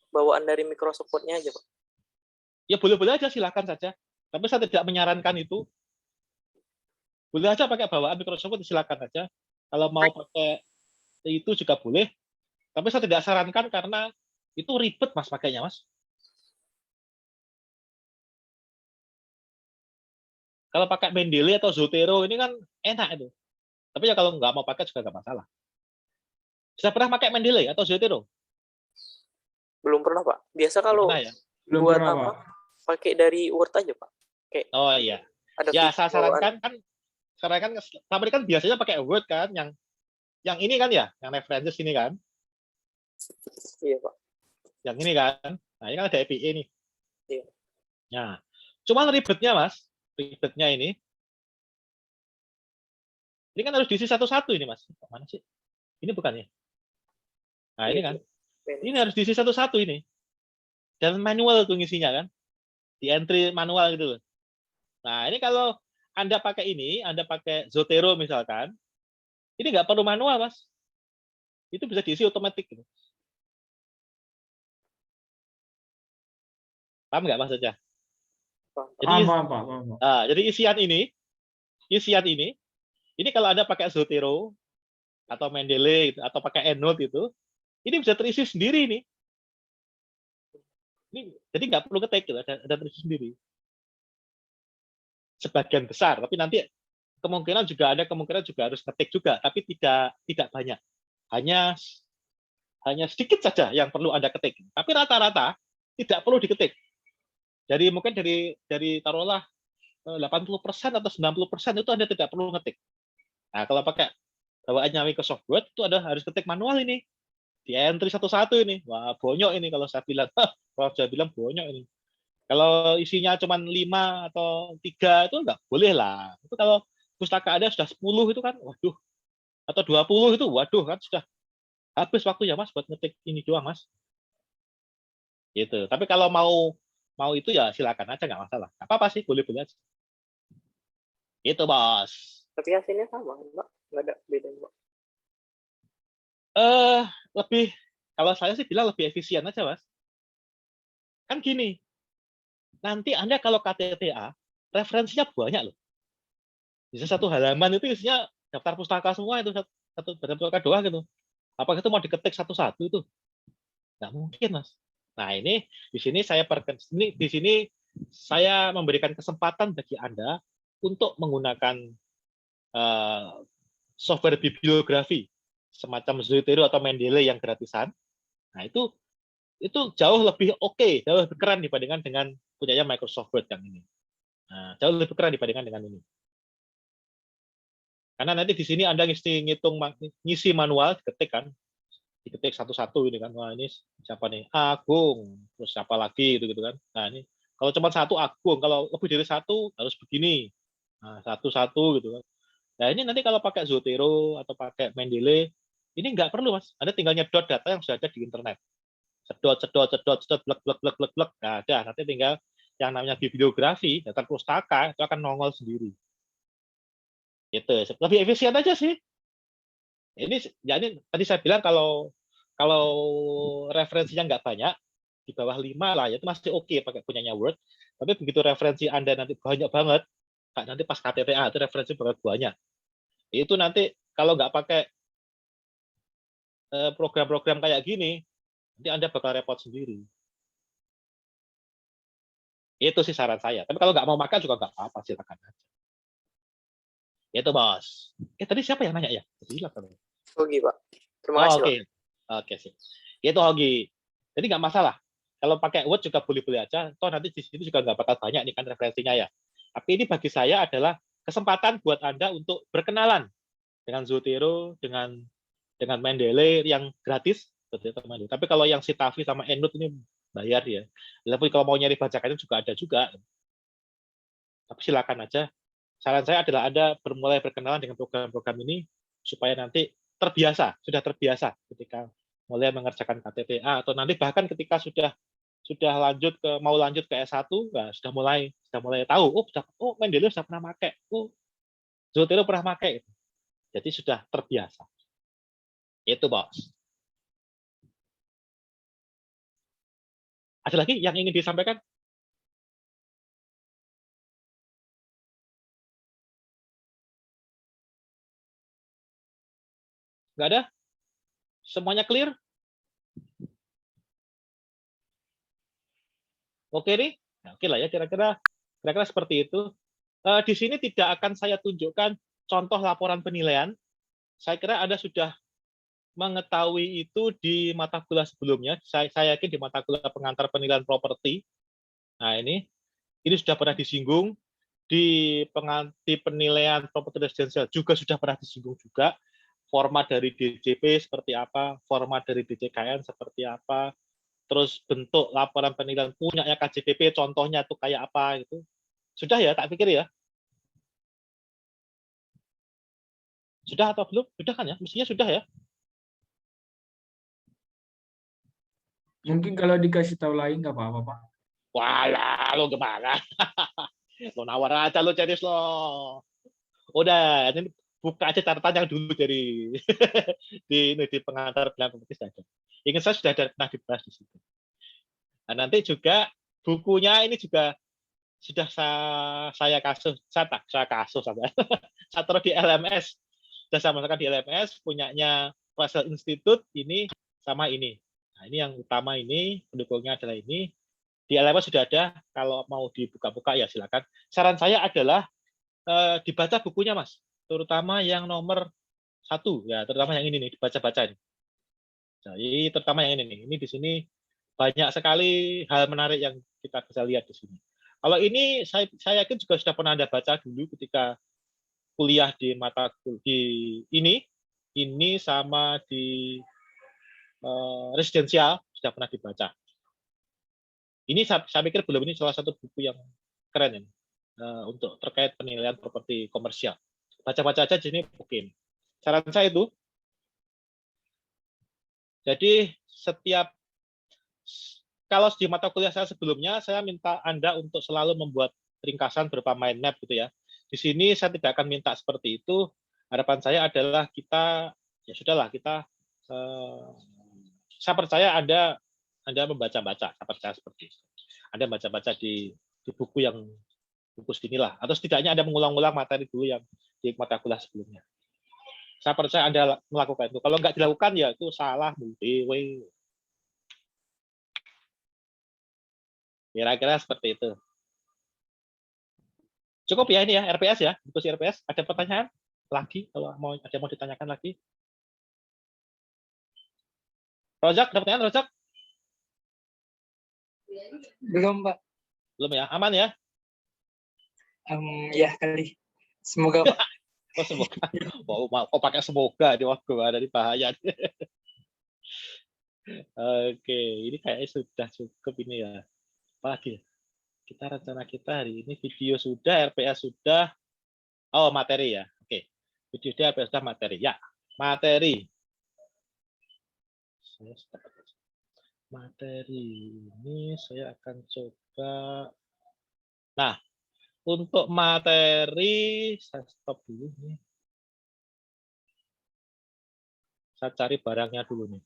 bawaan dari Microsoft Word-nya aja Pak? Ya boleh-boleh aja, silakan saja. Tapi saya tidak menyarankan itu. Boleh aja pakai bawaan Microsoft Word, silakan aja. Kalau mau pakai itu juga boleh. Tapi saya tidak sarankan karena itu ribet Mas pakainya Mas. Kalau pakai Mendeley atau Zotero ini kan enak itu. Tapi ya kalau nggak mau pakai juga nggak masalah. Sudah pernah pakai Mendeley atau Zotero? Belum pernah Pak. Biasa kalau Pernah, ya? Belum buat pernah, apa? Pak. Pakai dari Word aja Pak. Kayak Oh iya. ada Ya, saya visual sarankan kan selama ini kan biasanya pakai Word kan, yang ini kan ya, yang references ini kan, Iya, Pak. yang ini kan. Nah, ini kan ada API nih. Iya. Nah, cuman ribetnya Mas, ribetnya ini kan harus diisi satu-satu ini Mas. Mana sih? Ini bukan ya? Nah, ini kan. Ini harus diisi satu-satu ini. Dan manual tuh ngisinya kan. Di entry manual gitu loh. Nah, ini kalau Anda pakai ini, Anda pakai Zotero misalkan, ini nggak perlu manual, Mas. Itu bisa diisi otomatis gitu. Paham nggak maksudnya? Jadi, Paham. jadi isian ini kalau Anda pakai Zotero atau Mendeley gitu, atau pakai EndNote itu, ini bisa terisi sendiri nih. Ini, jadi nggak perlu ketik, gitu, ada terisi sendiri. Sebagian besar, tapi nanti kemungkinan juga harus ketik juga, tapi tidak banyak. Hanya sedikit saja yang perlu Anda ketik. Tapi rata-rata tidak perlu diketik. Jadi mungkin dari taruhlah 80% atau 90% itu Anda tidak perlu ngetik. Nah, kalau pakai bawaannya Microsoft Word itu Anda harus ketik manual ini. Di entry satu-satu ini. Wah, bonyok ini kalau saya bilang. Kalau saya bilang bonyok ini. Kalau isinya cuma 5 atau 3 itu nggak boleh lah. Itu kalau pustaka Anda sudah 10 itu kan, waduh. Atau 20 itu, waduh kan sudah habis waktu ya Mas buat ngetik ini doang Mas. Gitu. Tapi kalau mau itu ya silakan aja, nggak masalah. Apa sih, boleh-boleh aja. Itu Bos. Tapi hasilnya sama, Mbak. Nggak ada bedanya, Mbak. Lebih, kalau saya sih bilang lebih efisien aja Mas. Kan gini, nanti Anda kalau KTTA, referensinya banyak loh. Bisa satu halaman itu isinya daftar pustaka semua itu, satu badan pustaka doang gitu. Apakah itu mau diketik satu-satu itu? Nggak mungkin, Mas. Nah, ini di sini saya memberikan kesempatan bagi Anda untuk menggunakan software bibliografi semacam Zotero atau Mendeley yang gratisan. Nah, itu jauh lebih oke, jauh lebih keren dibandingkan dengan punyanya Microsoft Word yang ini. Nah, jauh lebih keren dibandingkan dengan ini. Karena nanti di sini Anda ngisi manual, diketik satu-satu ini kan. Wah, ini siapa nih? Agung, terus siapa lagi gitu kan. Nah, ini kalau cuma satu Agung, kalau lebih dari satu harus begini. Nah, satu-satu gitu kan. Nah, ini nanti kalau pakai Zotero atau pakai Mendeley, ini nggak perlu Mas. Anda tinggal nyedot data yang sudah ada di internet. Cedot, blek. Nah, ada. Nanti tinggal yang namanya bibliografi, data pustaka, itu akan nongol sendiri. Gitu. Lebih efisien aja sih. Ini tadi saya bilang kalau referensinya nggak banyak, di bawah 5 lah, ya itu masih oke pakai punyanya Word. Tapi begitu referensi Anda nanti banyak banget, nanti pas KTTA itu referensi banyak. Itu nanti kalau nggak pakai program-program kayak gini, nanti Anda bakal repot sendiri. Itu sih saran saya. Tapi kalau nggak mau makan juga nggak apa-apa, silakan aja. Itu Bos. Tadi siapa yang nanya ya? Hogi, Pak. Terima kasih, Oke. Oke sih. Itu Hogi. Jadi nggak masalah. Kalau pakai Word juga boleh-boleh aja. Toh nanti di sini juga nggak bakal banyak nih kan referensinya ya. Tapi ini bagi saya adalah kesempatan buat Anda untuk berkenalan dengan Zotero, dengan Mendeley yang gratis. Tapi kalau yang Citavi sama EndNote ini bayar ya. Tapi kalau mau nyari bajakannya juga ada juga. Tapi silakan aja. Saran saya adalah Anda mulai berkenalan dengan program-program ini supaya nanti sudah terbiasa ketika mulai mengerjakan KTTA atau nanti bahkan ketika sudah mau lanjut ke S1, nah, sudah mulai tahu, Mendeley sudah pernah pakai, Zotero pernah pakai. Jadi sudah terbiasa. Itu, Bos. Ada lagi yang ingin disampaikan? Nggak ada? Semuanya clear? Oke nih? Nah, oke lah ya, kira-kira seperti itu. Di sini tidak akan saya tunjukkan contoh laporan penilaian. Saya kira Anda sudah mengetahui itu di mata kuliah sebelumnya. Saya yakin di mata kuliah pengantar penilaian properti. Nah, ini Ini sudah pernah disinggung di penilaian properti residensial juga sudah pernah disinggung juga. Format dari DJP seperti apa, format dari DJKN seperti apa, terus bentuk laporan penilaian punyanya KJPP contohnya tuh kayak apa gitu. Sudah ya, tak pikir ya. Sudah atau belum? Sudah kan ya? Mestinya sudah ya. Mungkin kalau dikasih tahu lain nggak apa-apa, Pak. Walah, lo gimana? Lo nawar aja lo, Ceris lo. Udah, ini buka aja catatan yang dulu dari di pengantar bilang kompetisi ada. Ingat saya sudah pernah dibahas di situ. Nah, nanti juga bukunya ini juga sudah saya taruh di LMS. Sudah saya masukkan di LMS, punyanya Russell Institute ini sama ini. Nah, ini yang utama ini, pendukungnya adalah ini. Di LMS sudah ada, kalau mau dibuka-buka ya silakan. Saran saya adalah dibaca bukunya, Mas. Terutama yang nomor 1 ya, terutama yang ini nih, dibaca-baca ini. Jadi terutama yang ini nih. Ini di sini banyak sekali hal menarik yang kita bisa lihat di sini. Kalau ini saya yakin juga sudah pernah Anda baca dulu ketika kuliah di mata di ini sama di residensial sudah pernah dibaca. Ini saya pikir belum, ini salah satu buku yang keren ini untuk terkait penilaian properti komersial. Baca-baca aja di sini mungkin. Saran saya itu. Jadi kalau di mata kuliah saya sebelumnya, saya minta Anda untuk selalu membuat ringkasan berupa mind map gitu ya. Di sini saya tidak akan minta seperti itu. Harapan saya adalah kita, ya sudahlah kita, saya percaya Anda membaca-baca, saya percaya seperti itu. Anda baca-baca di buku yang buku sinilah, atau setidaknya Anda mengulang-ulang materi dulu yang di mata kuliah sebelumnya. Saya percaya Anda melakukan itu. Kalau nggak dilakukan ya itu salah multi-way. Kira-kira seperti itu. Cukup ya ini ya, RPS ya, diskusi RPS. Ada pertanyaan lagi kalau ada mau ditanyakan lagi? Rojak, ada pertanyaan Rojak? Belum, Pak. Belum ya, aman ya? Ya kali. Semoga, Pak. Oh, semoga. Kok pakai semoga di waktu ada di bahaya. Oke, ini kayaknya sudah cukup ini ya. Apalagi kita rencana kita hari ini video sudah, RPS sudah. Oh, materi ya. Oke. Video sudah, RPS sudah, materi. Ya, materi. Materi ini saya akan coba. Nah, untuk materi saya stop dulu nih. Saya cari barangnya dulu nih.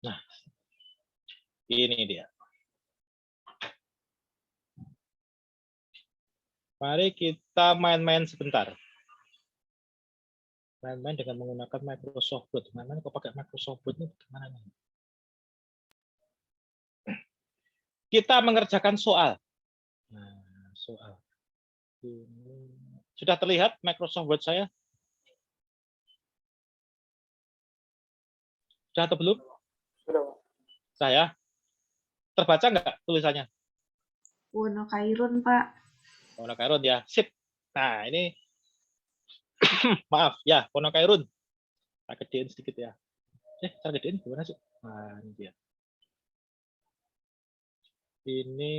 Nah, ini dia. Mari kita main-main sebentar. Main-main dengan menggunakan Microsoft Word. Main-main kok pakai Microsoft Word ini bagaimana nih? Kita mengerjakan soal. Nah, soal. Ini. Sudah terlihat Microsoft Word saya? Sudah atau belum? Sudah. Saya. Terbaca nggak tulisannya? Wonokairun, Pak. Wonokairun ya. Sip. Nah, ini maaf ya, Wonokairun. Saya gedein sedikit ya. Saya gedein gimana sih? Nah, ini dia. Ini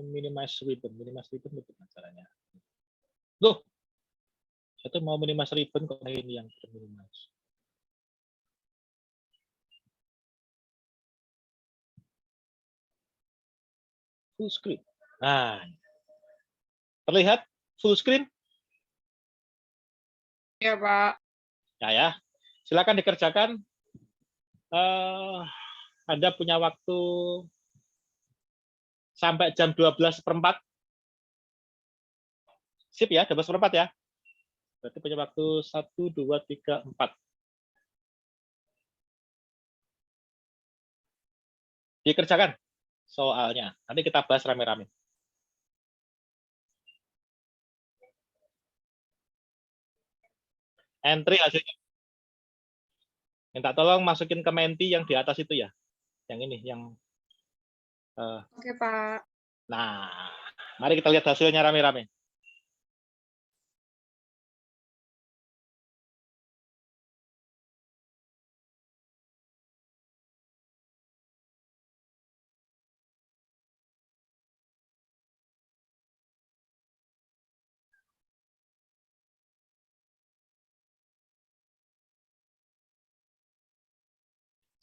minimize ribbon bagaimana caranya? Loh, saya tuh mau minimize ribbon kok ini yang minimize. Full screen. Nah, terlihat full screen? Iya, Pak. Ya, silakan dikerjakan. Anda punya waktu sampai jam 12:04. Sip ya, 12:04 ya. Berarti punya waktu 1, 2, 3, 4. Dikerjakan soalnya. Nanti kita bahas rame-rame. Entry hasilnya. Minta tolong masukin ke Menti yang di atas itu ya. Yang ini, yang Oke, Pak. nah, mari kita lihat hasilnya rame-rame.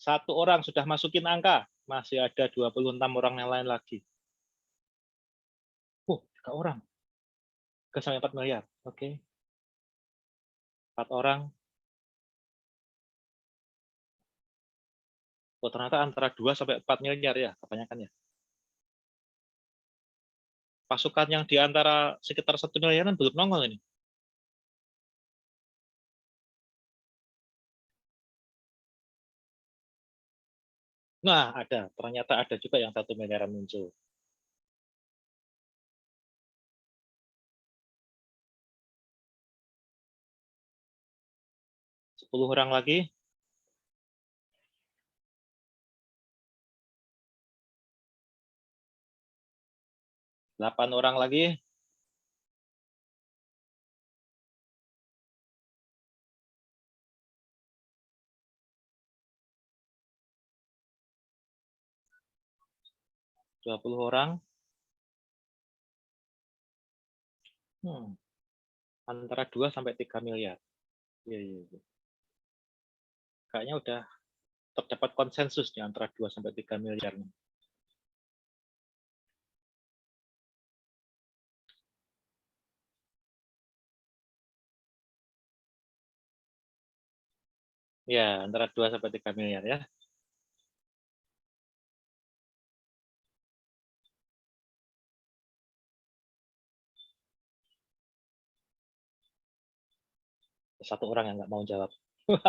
Satu orang sudah masukin angka, masih ada 26 orang yang lain lagi. 3 orang. 3 sampai 4 miliar. Oke. 4 orang. Oh, ternyata antara 2 sampai 4 miliar ya, kebanyakan ya. Pasukan yang di antara sekitar 1 miliaran belum nongol ini. Nah, ternyata ada juga yang 1 miliaran muncul. Sepuluh orang lagi. 8 orang lagi. 20 orang. Antara 2 sampai 3 miliar. Iya. Kayaknya udah terdapat konsensus di antara 2 sampai 3 miliar. Ya, antara 2 sampai 3 miliar ya. Satu orang yang nggak mau jawab.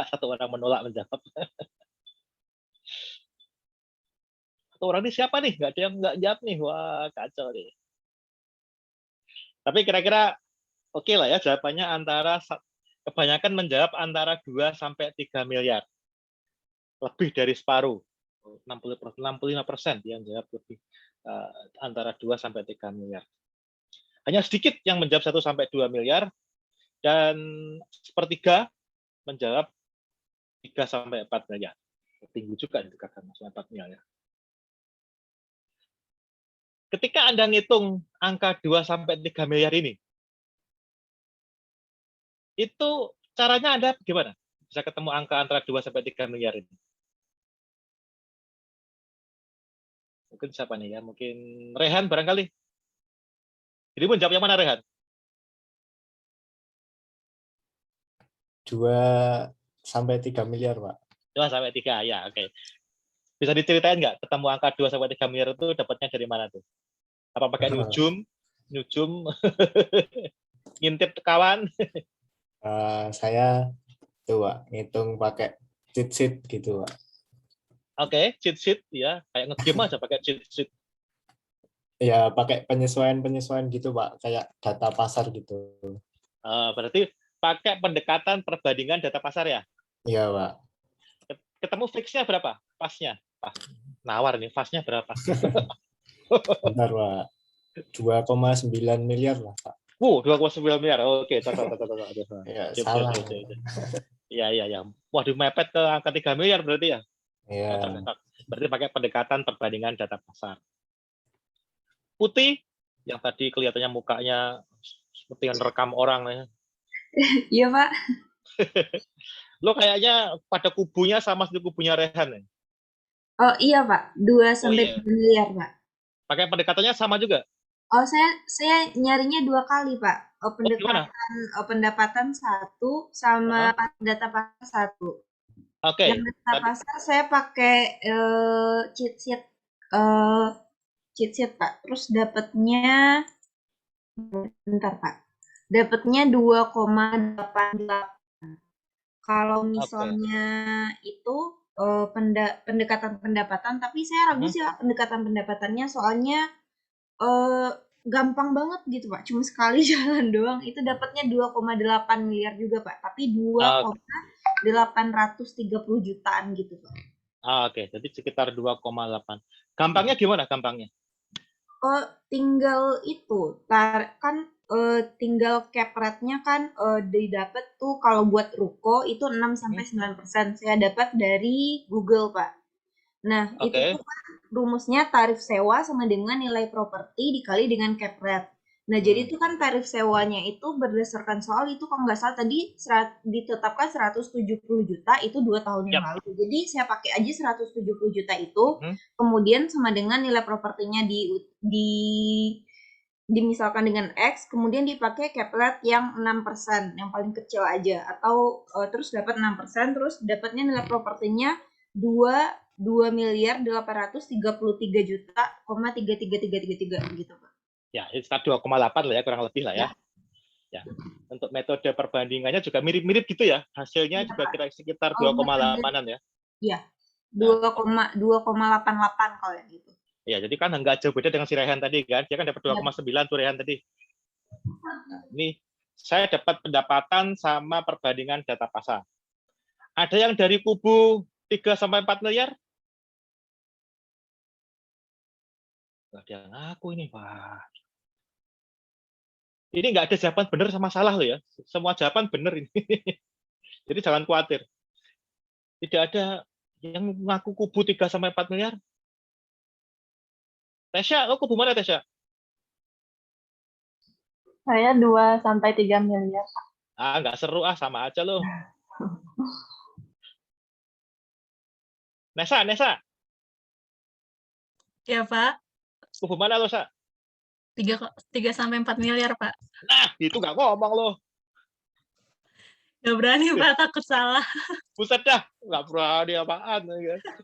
Satu orang menolak menjawab. Satu orang ini siapa nih? Nggak ada yang nggak jawab nih. Wah, kacau nih. Tapi kira-kira oke lah ya, jawabannya kebanyakan menjawab antara 2 sampai 3 miliar. Lebih dari separuh. 65% yang jawab lebih antara 2 sampai 3 miliar. Hanya sedikit yang menjawab 1 sampai 2 miliar dan sepertiga menjawab 3 sampai 4 miliar. Tinggi juga itu kakak, 4 miliar. Ketika Anda ngitung angka 2 sampai 3 miliar ini, itu caranya Anda gimana? Bisa ketemu angka antara 2 sampai 3 miliar ini? Mungkin siapa nih ya? Mungkin Rehan barangkali. Jadi mau jawab yang mana Rehan? 2 sampai 3 miliar, Pak. 2 sampai 3, ya oke. Bisa diceritain nggak ketemu angka 2 sampai 3 miliar itu dapatnya dari mana tuh? Apa pakai nujum, ngintip kawan? Saya tuh, Pak, ngitung pakai cheat sheet gitu, Pak. Oke, cheat sheet ya, kayak nge-game aja pakai cheat sheet. Ya, pakai penyesuaian gitu, Pak, kayak data pasar gitu. Berarti pakai pendekatan perbandingan data pasar ya? Iya, Pak. Ketemu fixnya berapa? Pasnya? Nawar nih, pasnya berapa? Bentar, Pak. 2,9 miliar lah, Pak. 2,9 miliar. Oke, catat. Ya, salah. Iya. Waduh, mepet ke angka 3 miliar berarti ya? Iya. Berarti pakai pendekatan perbandingan data pasar. Putih, yang tadi kelihatannya mukanya seperti yang rekam orang ya. Iya, Pak. Lo kayaknya pada kubunya sama seperti kubunya Rehan ya? Oh iya, Pak. 2 sampai iya. 3 miliar, Pak. Pakai pendekatannya sama juga? Oh, saya nyarinya 2 kali, Pak. Pendapatan 1 sama data pasar 1. Oke. Yang data pasar saya pakai cheat sheet, Pak. Terus dapatnya bentar, Pak. Dapatnya 2,88. Kalau misalnya itu pendekatan pendapatan, tapi saya ragu sih Pak, pendekatan pendapatannya soalnya gampang banget gitu Pak, cuma sekali jalan doang itu dapatnya 2,8 miliar juga Pak, tapi Ah, 2,830 jutaan gitu Pak. Oke, jadi sekitar 2,8. Gampangnya gimana gampangnya? Oh, tinggal itu, kan tinggal cap rate-nya kan didapat tuh kalau buat ruko itu 6-9%. Saya dapat dari Google, Pak. Nah, itu Oke. tuh kan rumusnya tarif sewa sama dengan nilai properti dikali dengan cap rate. Nah, jadi itu kan tarif sewanya itu berdasarkan soal itu kalau nggak salah tadi ditetapkan 170 juta itu 2 tahun yang Yap. lalu. Jadi saya pakai aja 170 juta itu, Hmm. kemudian sama dengan nilai propertinya dimisalkan dengan X, kemudian dipakai cap rate yang 6%, yang paling kecil aja. Atau terus dapat 6%, terus dapatnya nilai propertinya 2 miliar 833 juta, 33333 gitu Pak. Ya, itu sekitar 2,8 lah ya, kurang lebih lah ya. Ya. Ya. Untuk metode perbandingannya juga mirip-mirip gitu ya. Hasilnya Iya, juga Pak. kira sekitar Oh, 2,8-an ya. Iya. 2,88 kalau yang gitu. Ya, jadi kan nggak jauh beda dengan si Rehan tadi kan. Dia kan dapat 2,9 tuh Rehan tadi. Nah, ini saya dapat pendapatan sama perbandingan data pasar. Ada yang dari kubu 3-4 miliar? Nggak ada yang ngaku ini, Pak. Ini nggak ada jawaban benar sama salah loh ya. Semua jawaban benar ini. Jadi jangan khawatir. Tidak ada yang ngaku kubu 3-4 miliar. Tesya, lo kubu mana Tesya? Saya 2-3 miliar. Nggak seru sama aja lo. Nesa. Ya, Pak. Kubu mana lo, Sa? 3-4 miliar, Pak. Nah, itu nggak ngomong lo. Nggak berani, Pak. Takut salah. Buset dah, nggak berani apaan.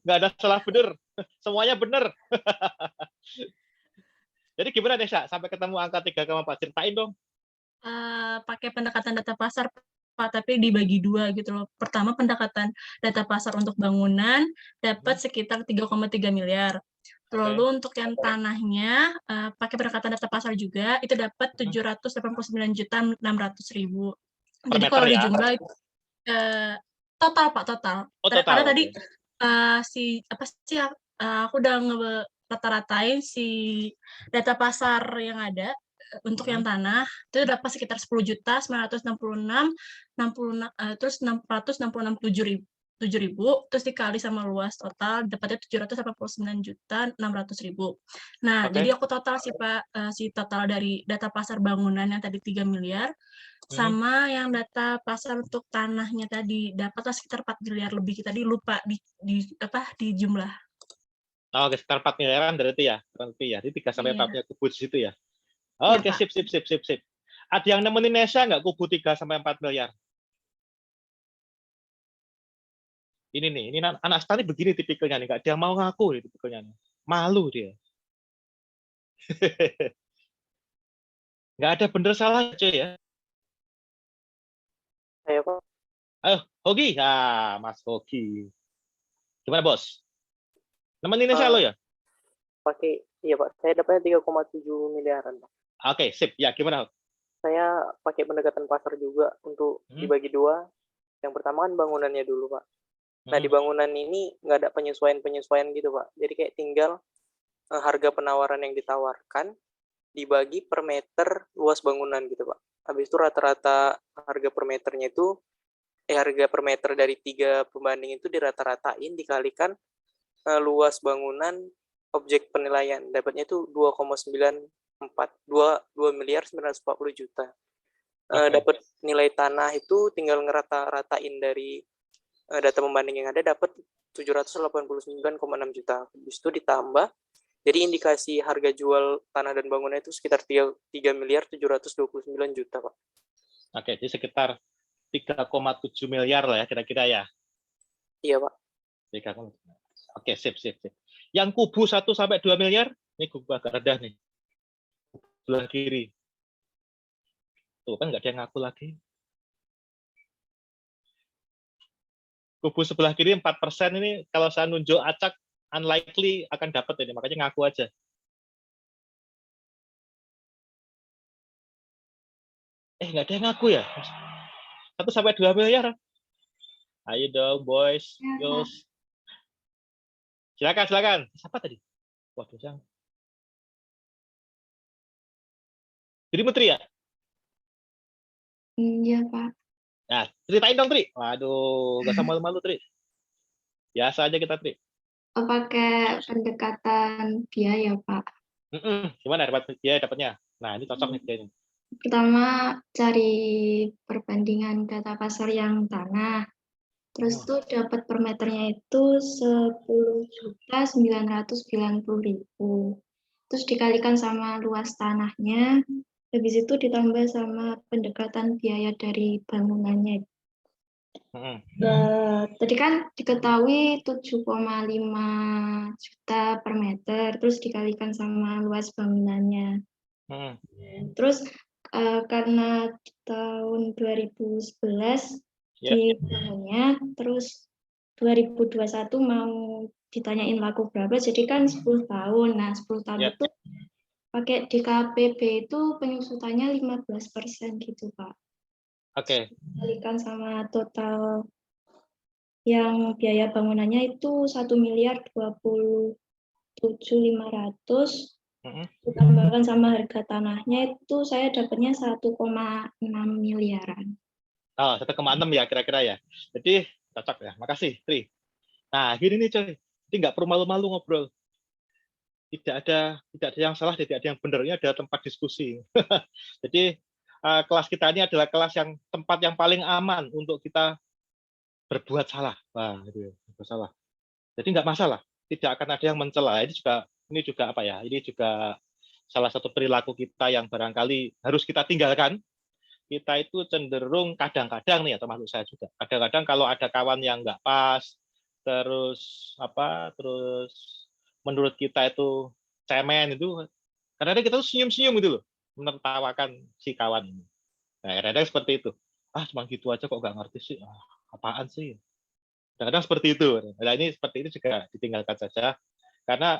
Nggak ada salah bener. Semuanya bener. Jadi gimana Nesa? Sampai ketemu angka 3,4. Ceritain dong. Pakai pendekatan data pasar, Pak, tapi dibagi dua gitu loh. Pertama, pendekatan data pasar untuk bangunan dapat sekitar 3,3 miliar. Lalu untuk yang tanahnya pakai pendekatan data pasar juga itu dapat 789.600.000. Jadi meter kalau ya? dijumlah total Pak, total. Oh, total. Karena tadi Oke. aku udah ngerata-ratain si data pasar yang ada untuk yang tanah itu dapat sekitar 10.966.000, terus 666.700.000, terus dikali sama luas total dapatnya 789.600.000. Nah, Oke. jadi aku total sih Pak, si total dari data pasar bangunan yang tadi 3 miliar sama yang data pasar untuk tanahnya tadi dapatlah sekitar 4 miliar lebih. Tadi lupa di jumlah. Oke, sekitar 4 miliaran berarti ya. Jadi 3-4 Iya. miliar kubu di situ ya. Iya, Oke, Pak. sip. Ada yang nemenin Nesa nggak kubu 3-4 miliar? Ini nih, ini anak stani begini tipikalnya nih, nggak dia mau ngaku nih tipikalnya nih. Malu dia. Nggak ada bener salah aja ya. Ayo, Pak. Ayo, Hogi. Mas Hogi. Gimana, Bos? Nemenin Nesa lo ya? Iya, Pak. Saya dapatnya 3,7 miliaran, Pak. Oke, sip. Ya, gimana? Saya pakai pendekatan pasar juga untuk dibagi dua. Yang pertama kan bangunannya dulu, Pak. Nah, di bangunan ini nggak ada penyesuaian gitu, Pak. Jadi kayak tinggal harga penawaran yang ditawarkan dibagi per meter luas bangunan gitu, Pak. Habis itu rata-rata harga per meternya itu, harga per meter dari 3 pembanding itu dirata-ratain, dikalikan luas bangunan objek penilaian. Dapatnya itu 2,940 juta. Dapat nilai tanah itu tinggal ngerata-ratain dari data pembanding yang ada dapat 789,6 juta. Habis itu ditambah, jadi indikasi harga jual tanah dan bangunan itu sekitar 3,729 juta, Pak. Oke, jadi sekitar 3,7 miliar lah ya kira-kira ya. Iya, Pak. Oke, sip. Yang kubu 1-2 miliar, ini kubu agak rendah nih. Sebelah kiri. Tuh kan nggak ada yang ngaku lagi. Kubu sebelah kiri 4% ini kalau saya nunjuk acak unlikely akan dapat ini, makanya ngaku aja. Nggak ada yang ngaku ya? 1 sampai 2 miliar. Ayo dong, boys. Ya, Yos. Silakan. Siapa tadi? Waduh, Sang. Jadi Putri ya? Iya, Pak. Nah, ceritain dong, Tri. Waduh, gak usah malu-malu, Tri. Biasa aja kita, Tri. Pakai pendekatan biaya, Pak. Gimana dapatnya? Nah, ini cocok nih kayaknya. Pertama, cari perbandingan data pasar yang tanah. Terus tuh dapat per meternya itu 10.990.000. Terus dikalikan sama luas tanahnya. Habis itu ditambah sama pendekatan biaya dari bangunannya. Tadi kan diketahui 7,5 juta per meter, terus dikalikan sama luas bangunannya. Terus karena tahun 2011 dibangunnya, terus 2021 mau ditanyain laku berapa, jadi kan 10 tahun. Nah, 10 tahun itu pakai DKPB itu penyusutannya 15% gitu, Pak. Oke. Dikalikan sama total yang biaya bangunannya itu 1.027.500.000. Ditambahkan sama harga tanahnya itu saya dapatnya 1,6 miliaran. Oh, 1,6 ya kira-kira ya. Jadi cocok ya. Makasih, Tri. Nah, gini nih, coy. Jadi nggak perlu malu-malu ngobrol. Tidak ada yang salah, tidak ada yang benar. Ini adalah tempat diskusi. Jadi kelas kita ini adalah kelas yang tempat yang paling aman untuk kita berbuat salah. Wah, itu ya, salah. Jadi nggak masalah. Tidak akan ada yang mencela. Ini juga apa ya? Ini juga salah satu perilaku kita yang barangkali harus kita tinggalkan. Kita itu cenderung kadang-kadang nih, termasuk saya juga. Kadang-kadang kalau ada kawan yang nggak pas, terus menurut kita itu cemen itu, kadang-kadang kita tuh senyum-senyum gitu loh, menertawakan si kawan ini. Nah, kadang-kadang seperti itu. Cuma gitu aja kok nggak ngerti sih. Apaan sih? Kadang-kadang seperti itu. Nah, ini seperti itu juga ditinggalkan saja. Karena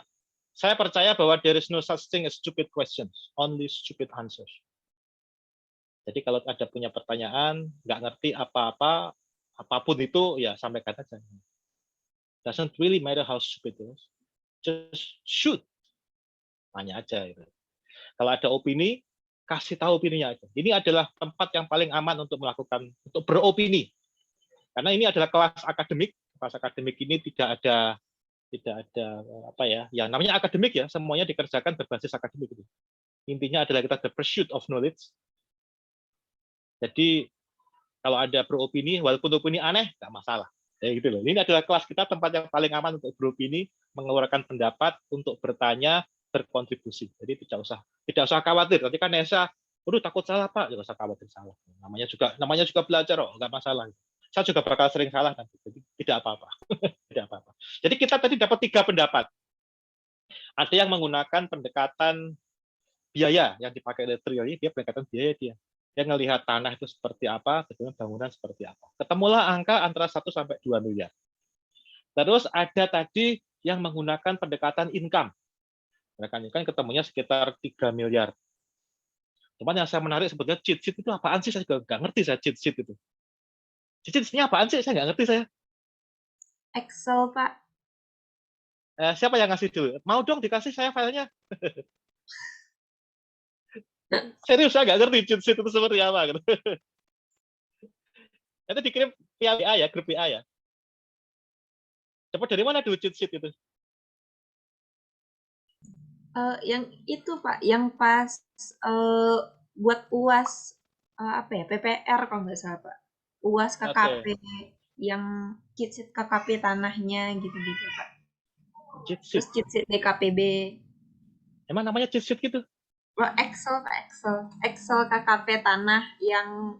saya percaya bahwa there is no such thing as stupid questions, only stupid answers. Jadi kalau ada punya pertanyaan, nggak ngerti apa-apa, apapun itu, ya sampaikan aja. Doesn't really matter how stupid it is. Just shoot. Tanya aja. Gitu. Kalau ada opini, kasih tahu opininya aja. Ini adalah tempat yang paling aman untuk beropini. Karena ini adalah kelas akademik. Kelas akademik ini tidak ada apa ya? Ya namanya akademik ya, semuanya dikerjakan berbasis akademik itu. Intinya adalah kita the pursuit of knowledge. Jadi kalau ada beropini, walaupun opini aneh, nggak masalah. Ya gitu loh. Ini adalah kelas kita, tempat yang paling aman untuk beropini, mengeluarkan pendapat, untuk bertanya, berkontribusi. Jadi tidak usah khawatir. Nanti kan Nesa, takut salah Pak, nggak usah khawatir salah. Namanya juga belajar, nggak masalah. Saya juga bakal sering salah nanti. Jadi tidak apa-apa. Tidak apa-apa. Jadi kita tadi dapat 3 pendapat. Ada yang menggunakan pendekatan biaya yang dipakai oleh Trio ini, dia pendekatan biaya dia. Dia ngelihat tanah itu seperti apa, kemudian bangunan seperti apa. Ketemulah angka antara 1 sampai 2 miliar. Terus ada tadi yang menggunakan pendekatan income. Pendekatan income ketemunya sekitar 3 miliar. Cuman yang saya menarik sebetulnya cheat sheet itu apaan sih? Saya juga nggak ngerti saya cheat sheet itu. Cheat sheet-nya apaan sih? Saya nggak ngerti saya. Excel, Pak. Siapa yang ngasih dulu? Mau dong dikasih saya filenya. Serius saya nggak ngerti cheat sheet itu seperti apa gitu. Itu dikirim via WA ya, grup WA ya. Coba dari mana dulu cheat sheet itu? Yang itu Pak, yang pas buat UAS PPR kalau nggak salah Pak. UAS KKP yang cheat sheet KKP tanahnya gitu-gitu Pak. Cheat sheet. Terus cheat sheet DKPB. Emang namanya cheat sheet gitu? Excel Pak, Excel KKP tanah yang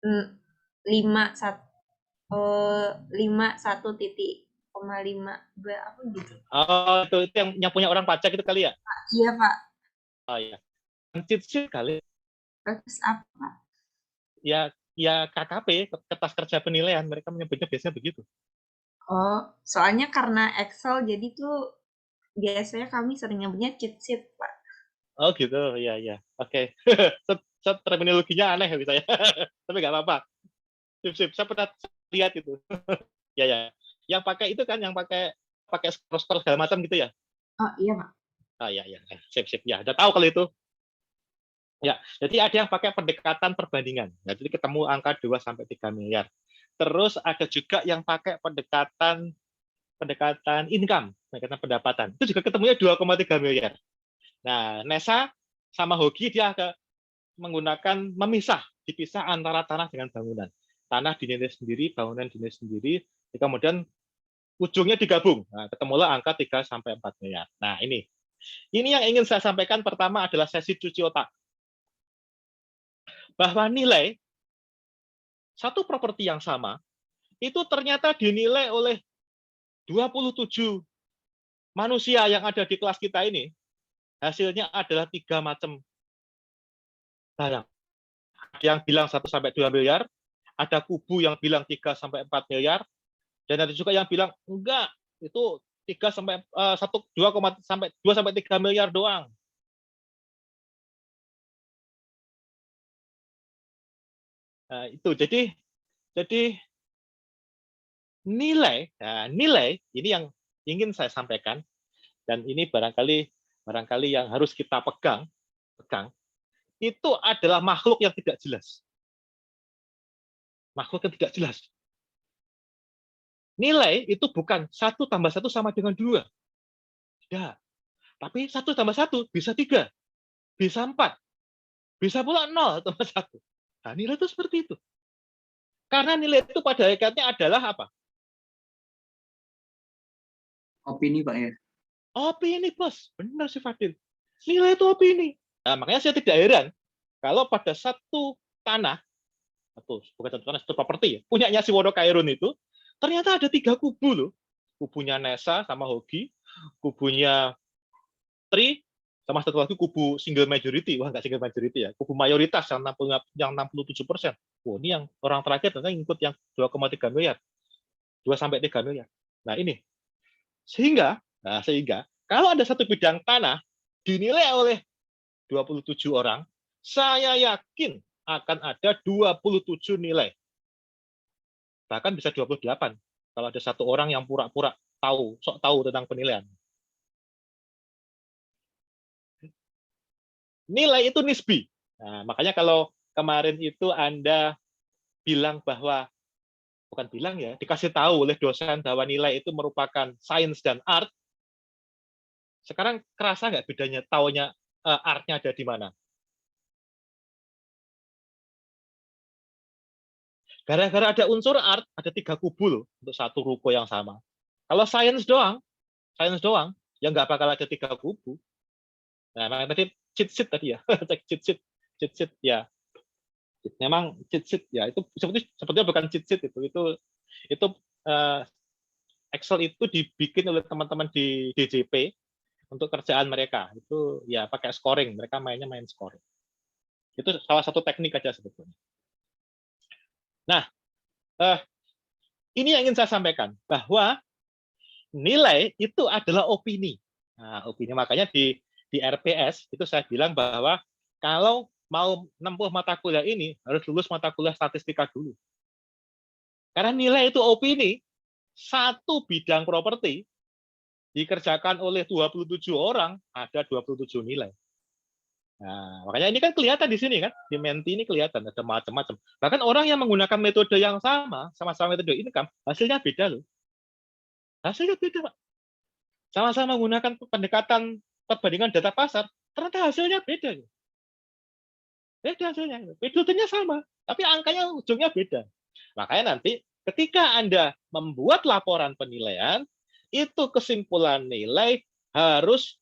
51.5 apa gitu. Oh, itu yang punya orang pajak itu kali ya? Iya Pak. Oh iya. Cheat sheet kali. Terus apa? Ya KKP, kertas kerja penilaian, mereka menyebutnya biasanya begitu. Oh, soalnya karena Excel jadi tuh biasanya kami sering nyebutnya cheat sheet Pak. Oh gitu, ya. Oke. terminologinya aneh bisa ya. Tapi nggak apa-apa. Sip. Saya pernah lihat itu. Ya. Yang pakai itu kan, yang pakai scroll segala macam gitu ya. Oh iya Pak. Ya. Sip. Ya, udah tahu kalau itu. Ya, jadi ada yang pakai pendekatan perbandingan. Ya, jadi ketemu angka 2 sampai 3 miliar. Terus ada juga yang pakai pendekatan income, pendekatan pendapatan. Itu juga ketemunya 2,3 miliar. Nah, Nesa sama Hoki dia dipisah antara tanah dengan bangunan. Tanah dinilai sendiri, bangunan dinilai sendiri, kemudian ujungnya digabung. Nah, ketemulah angka 3 sampai 4 miliar. Nah, ini yang ingin saya sampaikan pertama adalah sesi cuci otak. Bahwa nilai satu properti yang sama itu ternyata dinilai oleh 27 manusia yang ada di kelas kita ini, hasilnya adalah 3 macam barang. Ada yang bilang 1 sampai 2 miliar, ada kubu yang bilang 3 sampai 4 miliar, dan ada juga yang bilang enggak, itu 2 sampai 3 miliar doang. Nah, itu jadi nilai ini yang ingin saya sampaikan, dan ini barangkali yang harus kita pegang itu adalah makhluk yang tidak jelas. Makhluk yang tidak jelas. Nilai itu bukan 1 tambah 1 sama dengan 2. Tidak. Tapi 1 tambah 1 bisa 3, bisa 4, bisa pula 0 tambah 1. Nah, nilai itu seperti itu. Karena nilai itu pada hakikatnya adalah apa? Opini Pak ya. Opini, Bos. Benar sih Fadil. Nilai itu opini. Nah, makanya saya tidak heran kalau pada satu tanah, satu properti, punyanya si Wono Kairun itu, ternyata ada 3 kubu loh. Kubunya Nesa sama Hoki, kubunya Tri, sama satu lagi kubu single majority. Wah, nggak single majority ya. Kubu mayoritas yang 67%. Wah, ini yang orang terakhir ternyata ngikut yang 2,3 miliar. 2 sampai 3 miliar. Nah, ini. Sehingga kalau ada satu bidang tanah dinilai oleh 27 orang, saya yakin akan ada 27 nilai. Bahkan bisa 28 kalau ada satu orang yang pura-pura sok tahu tentang penilaian. Nilai itu nisbi. Nah, makanya kalau kemarin itu Anda bilang bahwa, bukan bilang ya, dikasih tahu oleh dosen bahwa nilai itu merupakan sains dan art, sekarang kerasa nggak bedanya taunya art-nya ada di mana? Gara-gara ada unsur art, ada 3 kubu loh untuk satu ruko yang sama. Kalau sains doang, ya nggak bakal ada 3 kubu. Nah, makanya tadi cheat sheet tadi ya, cheat sheet ya. Memang cheat sheet ya, itu sebetulnya bukan cheat sheet itu Excel itu dibikin oleh teman-teman di DJP untuk kerjaan mereka. Itu ya pakai scoring, mereka main scoring. Itu salah satu teknik aja sebetulnya. Nah, ini yang ingin saya sampaikan, bahwa nilai itu adalah opini. Nah, opini makanya di RPS itu saya bilang bahwa kalau mau menempuh mata kuliah ini harus lulus mata kuliah statistika dulu. Karena nilai itu opini, satu bidang properti dikerjakan oleh 27 orang, ada 27 nilai. Nah, makanya ini kan kelihatan di sini kan, di Menti ini kelihatan ada macam-macam. Bahkan orang yang menggunakan metode yang sama-sama metode income, hasilnya beda loh. Hasilnya beda, Pak. Sama-sama menggunakan pendekatan perbandingan data pasar, ternyata hasilnya beda. Beda hasilnya. Metodenya sama, tapi angkanya ujungnya beda. Makanya nanti ketika Anda membuat laporan penilaian, itu kesimpulan nilai harus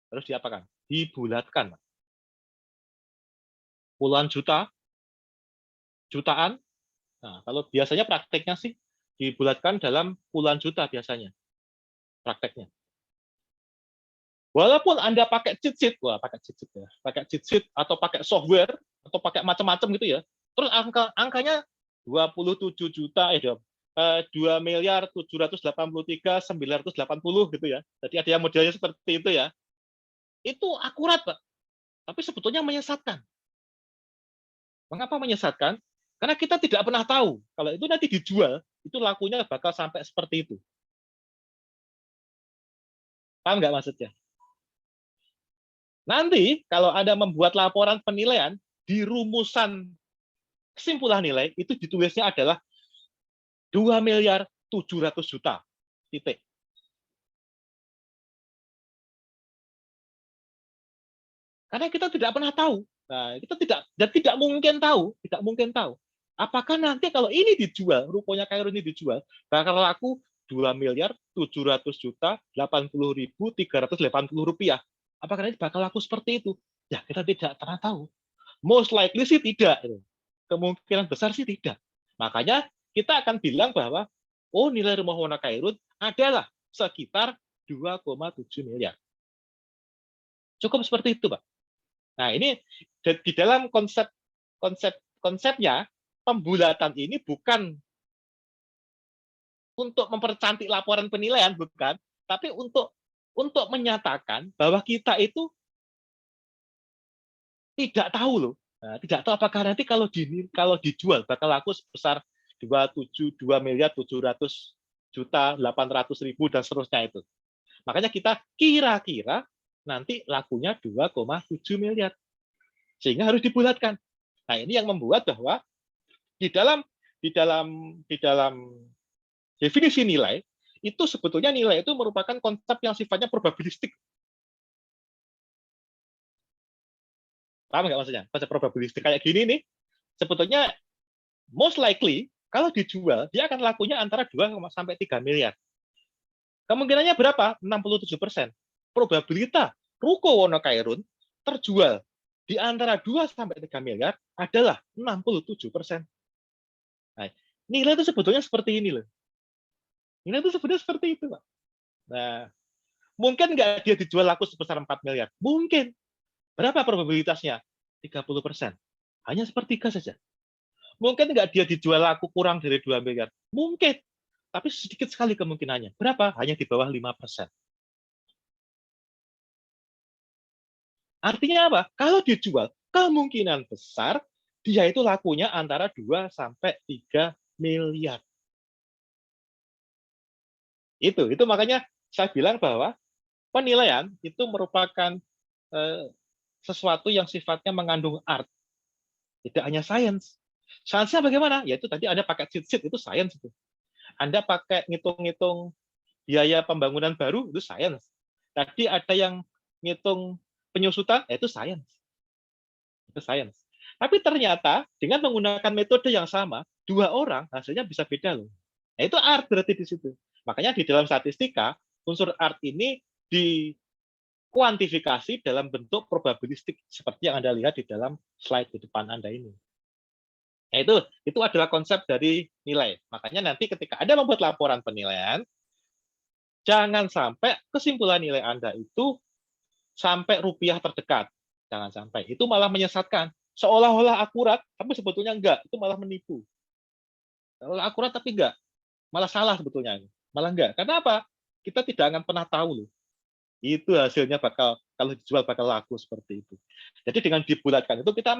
diapakan? Dibulatkan. Puluhan juta, jutaan. Nah, kalau biasanya prakteknya sih dibulatkan dalam puluhan juta biasanya. Prakteknya. Walaupun Anda pakai cheat sheet, pakai cheat sheet atau pakai software atau pakai macam-macam gitu ya. Terus angkanya 27 juta 2.783.980 gitu ya. Jadi ada yang modelnya seperti itu ya. Itu akurat, Pak. Tapi sebetulnya menyesatkan. Mengapa menyesatkan? Karena kita tidak pernah tahu kalau itu nanti dijual, itu lakunya bakal sampai seperti itu. Paham nggak maksudnya? Nanti kalau Anda membuat laporan penilaian, di rumusan kesimpulan nilai, itu ditulisnya adalah 2.700.000.000. Titik. Karena kita tidak pernah tahu. Nah, kita tidak mungkin tahu. Apakah nanti kalau ini dijual, rukonya Kairo ini dijual, bakal laku 2.700.000.080.380 rupiah. Apakah nanti bakal laku seperti itu? Ya, kita tidak pernah tahu. Most likely sih tidak. Kemungkinan besar sih tidak. Makanya kita akan bilang bahwa nilai rumah Wono Kairun adalah sekitar 2,7 miliar. Cukup seperti itu, Pak. Nah, ini di dalam konsepnya, pembulatan ini bukan untuk mempercantik laporan penilaian, bukan, tapi untuk menyatakan bahwa kita itu tidak tahu loh. Nah, tidak tahu apakah nanti kalau dijual bakal laku sebesar 2.700.800.000 dan seterusnya itu. Makanya kita kira-kira nanti lakunya 2,7 miliar. Sehingga harus dibulatkan. Nah, ini yang membuat bahwa di dalam definisi nilai itu sebetulnya nilai itu merupakan konsep yang sifatnya probabilistik. Paham nggak maksudnya? Konsep probabilistik kayak gini nih, sebetulnya most likely kalau dijual dia akan lakunya antara 2 sampai 3 miliar. Kemungkinannya berapa? 67%. Probabilitas ruko Wono Kairun terjual di antara 2 sampai 3 miliar adalah 67%. Nah, nilai itu sebetulnya seperti ini loh. Nilai itu sebetulnya seperti itu, Pak. Nah, mungkin nggak dia dijual laku sebesar 4 miliar? Mungkin. Berapa probabilitasnya? 30%. Hanya sepertiga saja. Mungkin nggak dia dijual laku kurang dari 2 miliar? Mungkin. Tapi sedikit sekali kemungkinannya. Berapa? Hanya di bawah 5%. Artinya apa? Kalau dijual, kemungkinan besar dia itu lakunya antara 2 sampai 3 miliar. Itu makanya saya bilang bahwa penilaian itu merupakan sesuatu yang sifatnya mengandung art. Tidak hanya sains. Sainsnya bagaimana? Yaitu tadi Anda pakai cheat sheet, itu sains itu. Anda pakai ngitung-ngitung biaya pembangunan baru, itu sains. Tadi ada yang ngitung penyusutan, itu sains. Itu sains. Tapi ternyata dengan menggunakan metode yang sama, 2 orang hasilnya bisa beda loh. Nah, itu art berarti di situ. Makanya di dalam statistika, unsur art ini dikuantifikasi dalam bentuk probabilistik seperti yang Anda lihat di dalam slide di depan Anda ini. Nah, itu adalah konsep dari nilai. Makanya nanti ketika Anda membuat laporan penilaian, jangan sampai kesimpulan nilai Anda itu sampai rupiah terdekat. Jangan sampai. Itu malah menyesatkan. Seolah-olah akurat, tapi sebetulnya enggak. Itu malah menipu. Seolah akurat, tapi enggak. Malah salah sebetulnya. Malah enggak. Karena apa? Kita tidak akan pernah tahu loh. Itu hasilnya kalau dijual bakal laku seperti itu. Jadi dengan dibulatkan itu kita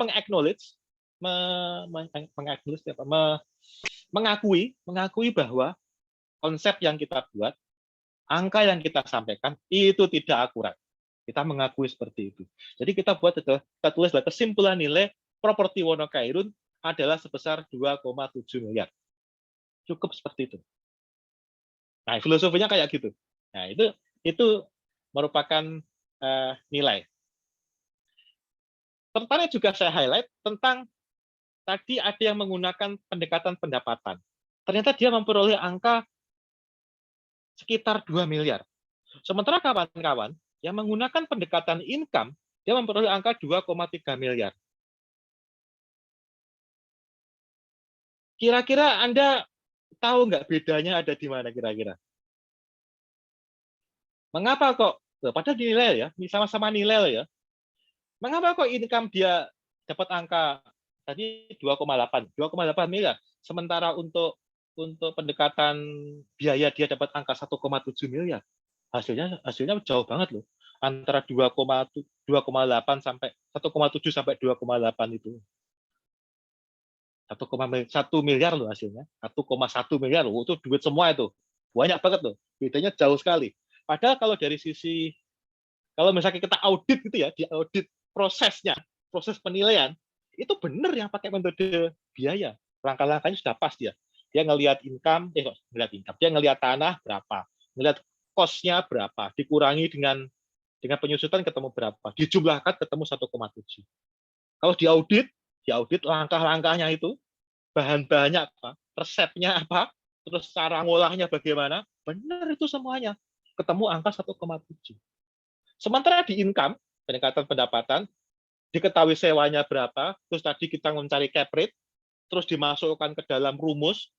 mengakui bahwa konsep yang kita buat, angka yang kita sampaikan itu tidak akurat. Kita mengakui seperti itu. Jadi kita tulislah kesimpulan nilai properti Wono Kairun adalah sebesar 2,7 miliar. Cukup seperti itu. Nah, filosofinya kayak gitu. Nah, itu merupakan nilai. Tertarik juga saya highlight tentang tadi ada yang menggunakan pendekatan pendapatan. Ternyata dia memperoleh angka sekitar 2 miliar. Sementara kawan-kawan yang menggunakan pendekatan income, dia memperoleh angka 2,3 miliar. Kira-kira Anda tahu nggak bedanya ada di mana kira-kira? Mengapa kok? Padahal dinilai ya, sama-sama nilai ya. Mengapa kok income dia dapat angka tadi 2,8 miliar, sementara untuk pendekatan biaya dia dapat angka 1,7 miliar. Hasilnya jauh banget loh, antara 2,8 sampai 1,7 sampai 2,8 itu. 1,1 miliar loh hasilnya. 1,1 miliar loh, itu duit semua itu. Banyak banget loh. Bedanya jauh sekali. Padahal kalau dari sisi, kalau misalnya kita audit gitu ya, di audit prosesnya, proses penilaian, itu benar yang pakai metode biaya. Langkah-langkahnya sudah pas dia. Dia ngelihat income, dia ngelihat tanah berapa, ngelihat cost-nya berapa, dikurangi dengan penyusutan ketemu berapa, dijumlahkan ketemu 1,7. Kalau di audit langkah-langkahnya itu, bahan-bahannya apa, resepnya apa, terus cara ngolahnya bagaimana, benar itu semuanya. Ketemu angka 1,7. Sementara di income, peningkatan pendapatan, diketahui sewanya berapa, terus tadi kita mencari cap rate, terus dimasukkan ke dalam rumus,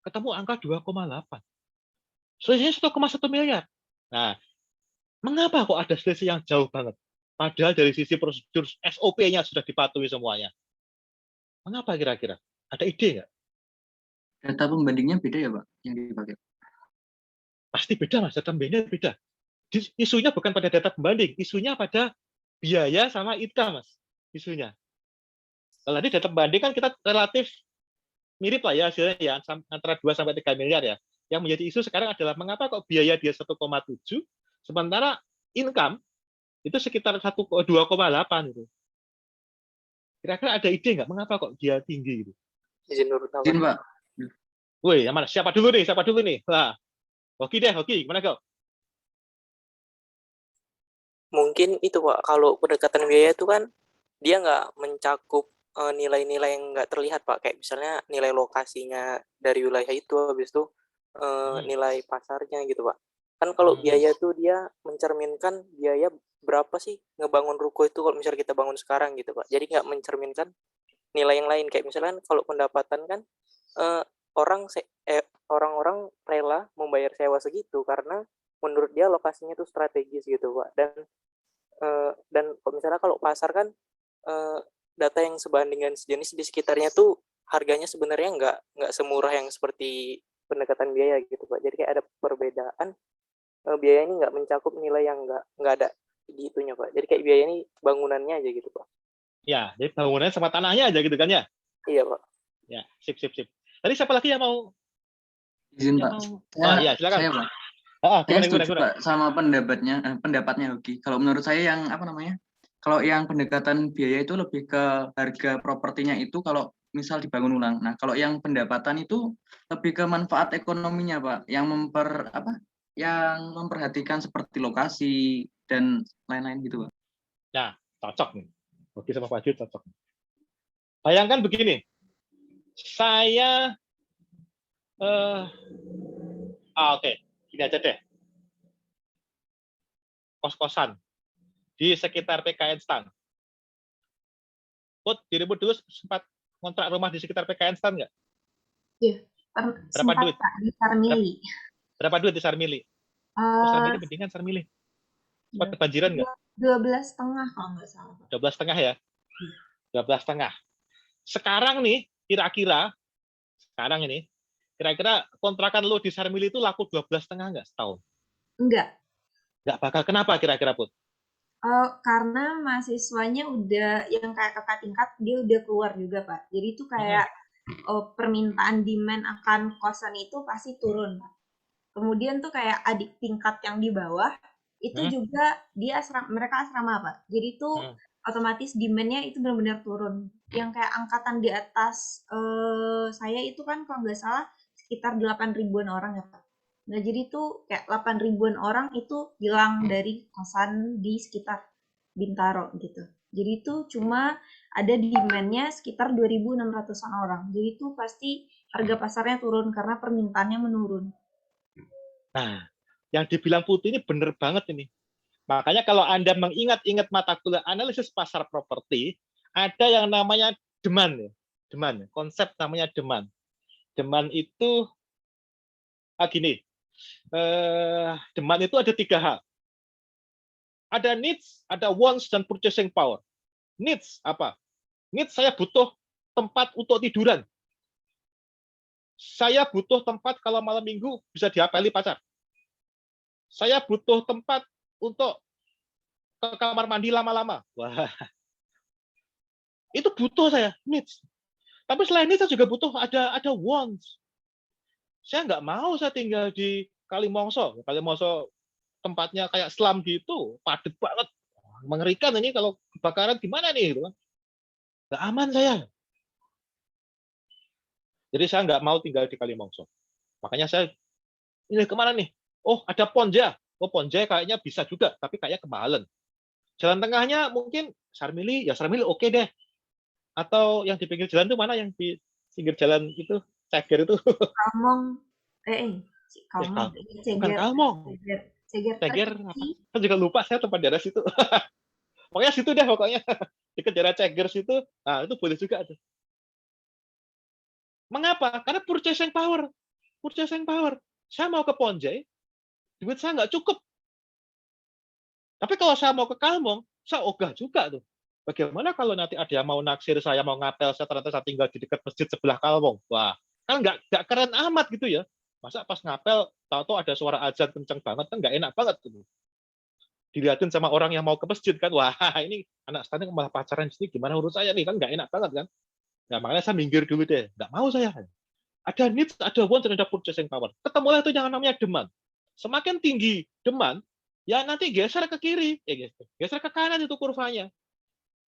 ketemu angka 2,8. Selisihnya 1,1 miliar. Nah, mengapa kok ada selisih yang jauh banget? Padahal dari sisi prosedur SOP-nya sudah dipatuhi semuanya. Mengapa kira-kira? Ada ide nggak? Data pembandingnya beda ya, Pak, yang dipakai? Pasti beda, Mas. Data pembandingnya beda. Isunya bukan pada data pembanding, isunya pada biaya sama income, Mas. Isunya. Kalau tadi data pembanding kan kita relatif mirip lah ya hasilnya ya, antara 2 sampai 3 miliar ya. Yang menjadi isu sekarang adalah mengapa kok biaya dia 1,7, sementara income itu sekitar 2,8 itu. Kira-kira ada ide nggak mengapa kok dia tinggi gitu? Izin urut nama. Izin, Pak. Woi, yang mana? Siapa dulu nih? Wah, Hoki, gimana kau? Mungkin itu Pak, kalau pendekatan biaya itu kan dia nggak mencakup nilai-nilai yang nggak terlihat Pak, kayak misalnya nilai lokasinya dari wilayah itu, habis itu nilai pasarnya gitu Pak. Kan kalau biaya tuh dia mencerminkan biaya berapa sih ngebangun ruko itu kalau misalnya kita bangun sekarang gitu Pak. Jadi nggak mencerminkan nilai yang lain, kayak misalnya kalau pendapatan kan orang-orang rela membayar sewa segitu karena menurut dia lokasinya tuh strategis gitu Pak. Dan misalnya kalau pasar kan data yang sebandingan sejenis di sekitarnya tuh harganya sebenarnya nggak semurah yang seperti pendekatan biaya gitu Pak. Jadi kayak ada perbedaan, biaya ini nggak mencakup nilai yang nggak ada di itunya Pak. Jadi kayak biaya ini bangunannya aja gitu Pak. Ya, jadi bangunannya sama tanahnya aja gitu kan ya? Iya Pak. Ya, sip. Tadi siapa lagi yang mau? Izin, Pak. Ya, silakan. Saya, Pak. Saya setuju Pak sama pendapatnya Hoki. Kalau menurut saya yang kalau yang pendekatan biaya itu lebih ke harga propertinya itu kalau misal dibangun ulang. Nah, kalau yang pendapatan itu lebih ke manfaat ekonominya, Pak, yang memperhatikan seperti lokasi dan lain-lain gitu, Pak. Nah, cocok nih. Hoki sama Pak Jud cocok. Bayangkan begini. Saya oke. Gini aja deh. Kos-kosan di sekitar PKN Stan. Put, dirimu dulu sempat kontrak rumah di sekitar PKN Stan nggak? Iya. Berapa duit? Di Sarmili. Berapa duit di Sarmili? Sarmili mendingan Sarmili. Sempat kebanjiran nggak? 12,5 kalau nggak salah. 12,5 ya? 12,5. Sekarang nih, kira-kira kontrakan lo di Sarmili itu laku 12,5 nggak setahun? Enggak. Nggak bakal. Kenapa kira-kira, Put? Karena mahasiswanya udah yang kayak kakak tingkat dia udah keluar juga Pak. Jadi itu kayak permintaan demand akan kosan itu pasti turun Pak. Kemudian tuh kayak adik tingkat yang di bawah itu juga mereka asrama Pak. Jadi itu otomatis demand-nya itu benar-benar turun. Yang kayak angkatan di atas saya itu kan kalau nggak salah sekitar 8.000-an orang ya Pak. Nah, jadi tuh kayak 8.000-an orang itu hilang dari kosan di sekitar Bintaro gitu. Jadi itu cuma ada demand-nya sekitar 2.600-an orang. Jadi itu pasti harga pasarnya turun karena permintaannya menurun. Nah, yang dibilang Putih ini benar banget ini. Makanya kalau Anda mengingat-ingat mata kuliah analisis pasar properti, ada yang namanya demand ya. Demand, konsep namanya demand. Demand itu gini. Demand itu ada 3 hal. Ada needs, ada wants, dan purchasing power. Needs apa? Needs saya butuh tempat untuk tiduran. Saya butuh tempat kalau malam minggu bisa diapeli pacar. Saya butuh tempat untuk ke kamar mandi lama-lama. Wah. Itu butuh saya, needs. Tapi selain itu saya juga butuh ada wants. Saya nggak mau saya tinggal di Kalimongso. Kalimongso tempatnya kayak slum gitu, padat banget. Mengerikan ini kalau kebakaran gimana nih, gitu kan. Nggak aman saya. Jadi saya nggak mau tinggal di Kalimongso. Makanya saya ini kemana nih? Oh, ada Ponja. Oh, Ponja kayaknya bisa juga, tapi kayaknya kemahalan. Jalan tengahnya mungkin Sarmili, ya Sarmili oke deh. Atau yang di pinggir jalan itu mana yang di pinggir jalan itu, Ceger itu. Kalmong, Bukan Ceger, Kalmong. Ceger, saya juga lupa saya tempat daerah situ. Pokoknya situ deh pokoknya. Dekat daerah Ceger situ, nah itu boleh juga tuh. Mengapa? Karena purchasing power. Purchasing power. Saya mau ke Ponjai, duit saya nggak cukup. Tapi kalau saya mau ke Kalmong, saya ogah juga tuh. Bagaimana kalau nanti ada yang mau naksir saya, mau ngapel, saya ternyata saya tinggal di dekat masjid sebelah Kalmong. Wah, kan nggak keren amat gitu ya. Masa pas ngapel, tahu-tahu ada suara azan kenceng banget, kan nggak enak banget tuh. Dilihatin sama orang yang mau ke masjid kan, wah ini anak stunting malah pacaran di sini, gimana urus saya nih, kan nggak enak banget kan. Nah, makanya saya minggir dulu deh, nggak mau saya. Ada needs, ada wants, dan ada purchasing power. Ketemulah itu yang namanya demand. Semakin tinggi demand, ya nanti geser ke kiri, geser ke kanan itu kurvanya.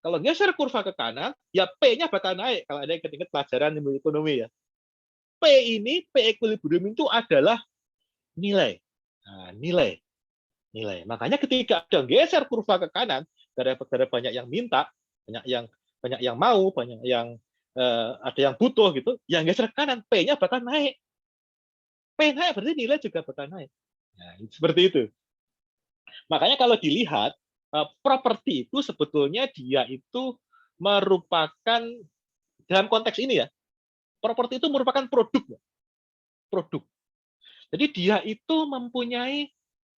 Kalau geser kurva ke kanan, ya P-nya bakal naik. Kalau ada yang ingat pelajaran ilmu ekonomi ya. P ini, P equilibrium itu adalah nilai. Nah, nilai. Makanya ketika ada geser kurva ke kanan, gara-gara banyak yang minta, banyak yang mau, banyak yang ada yang butuh gitu, yang geser ke kanan, P-nya bakal naik. P naik berarti nilai juga bakal naik. Nah, seperti itu. Makanya kalau dilihat, properti itu sebetulnya dia itu merupakan, dalam konteks ini ya, properti itu merupakan produk. Jadi dia itu mempunyai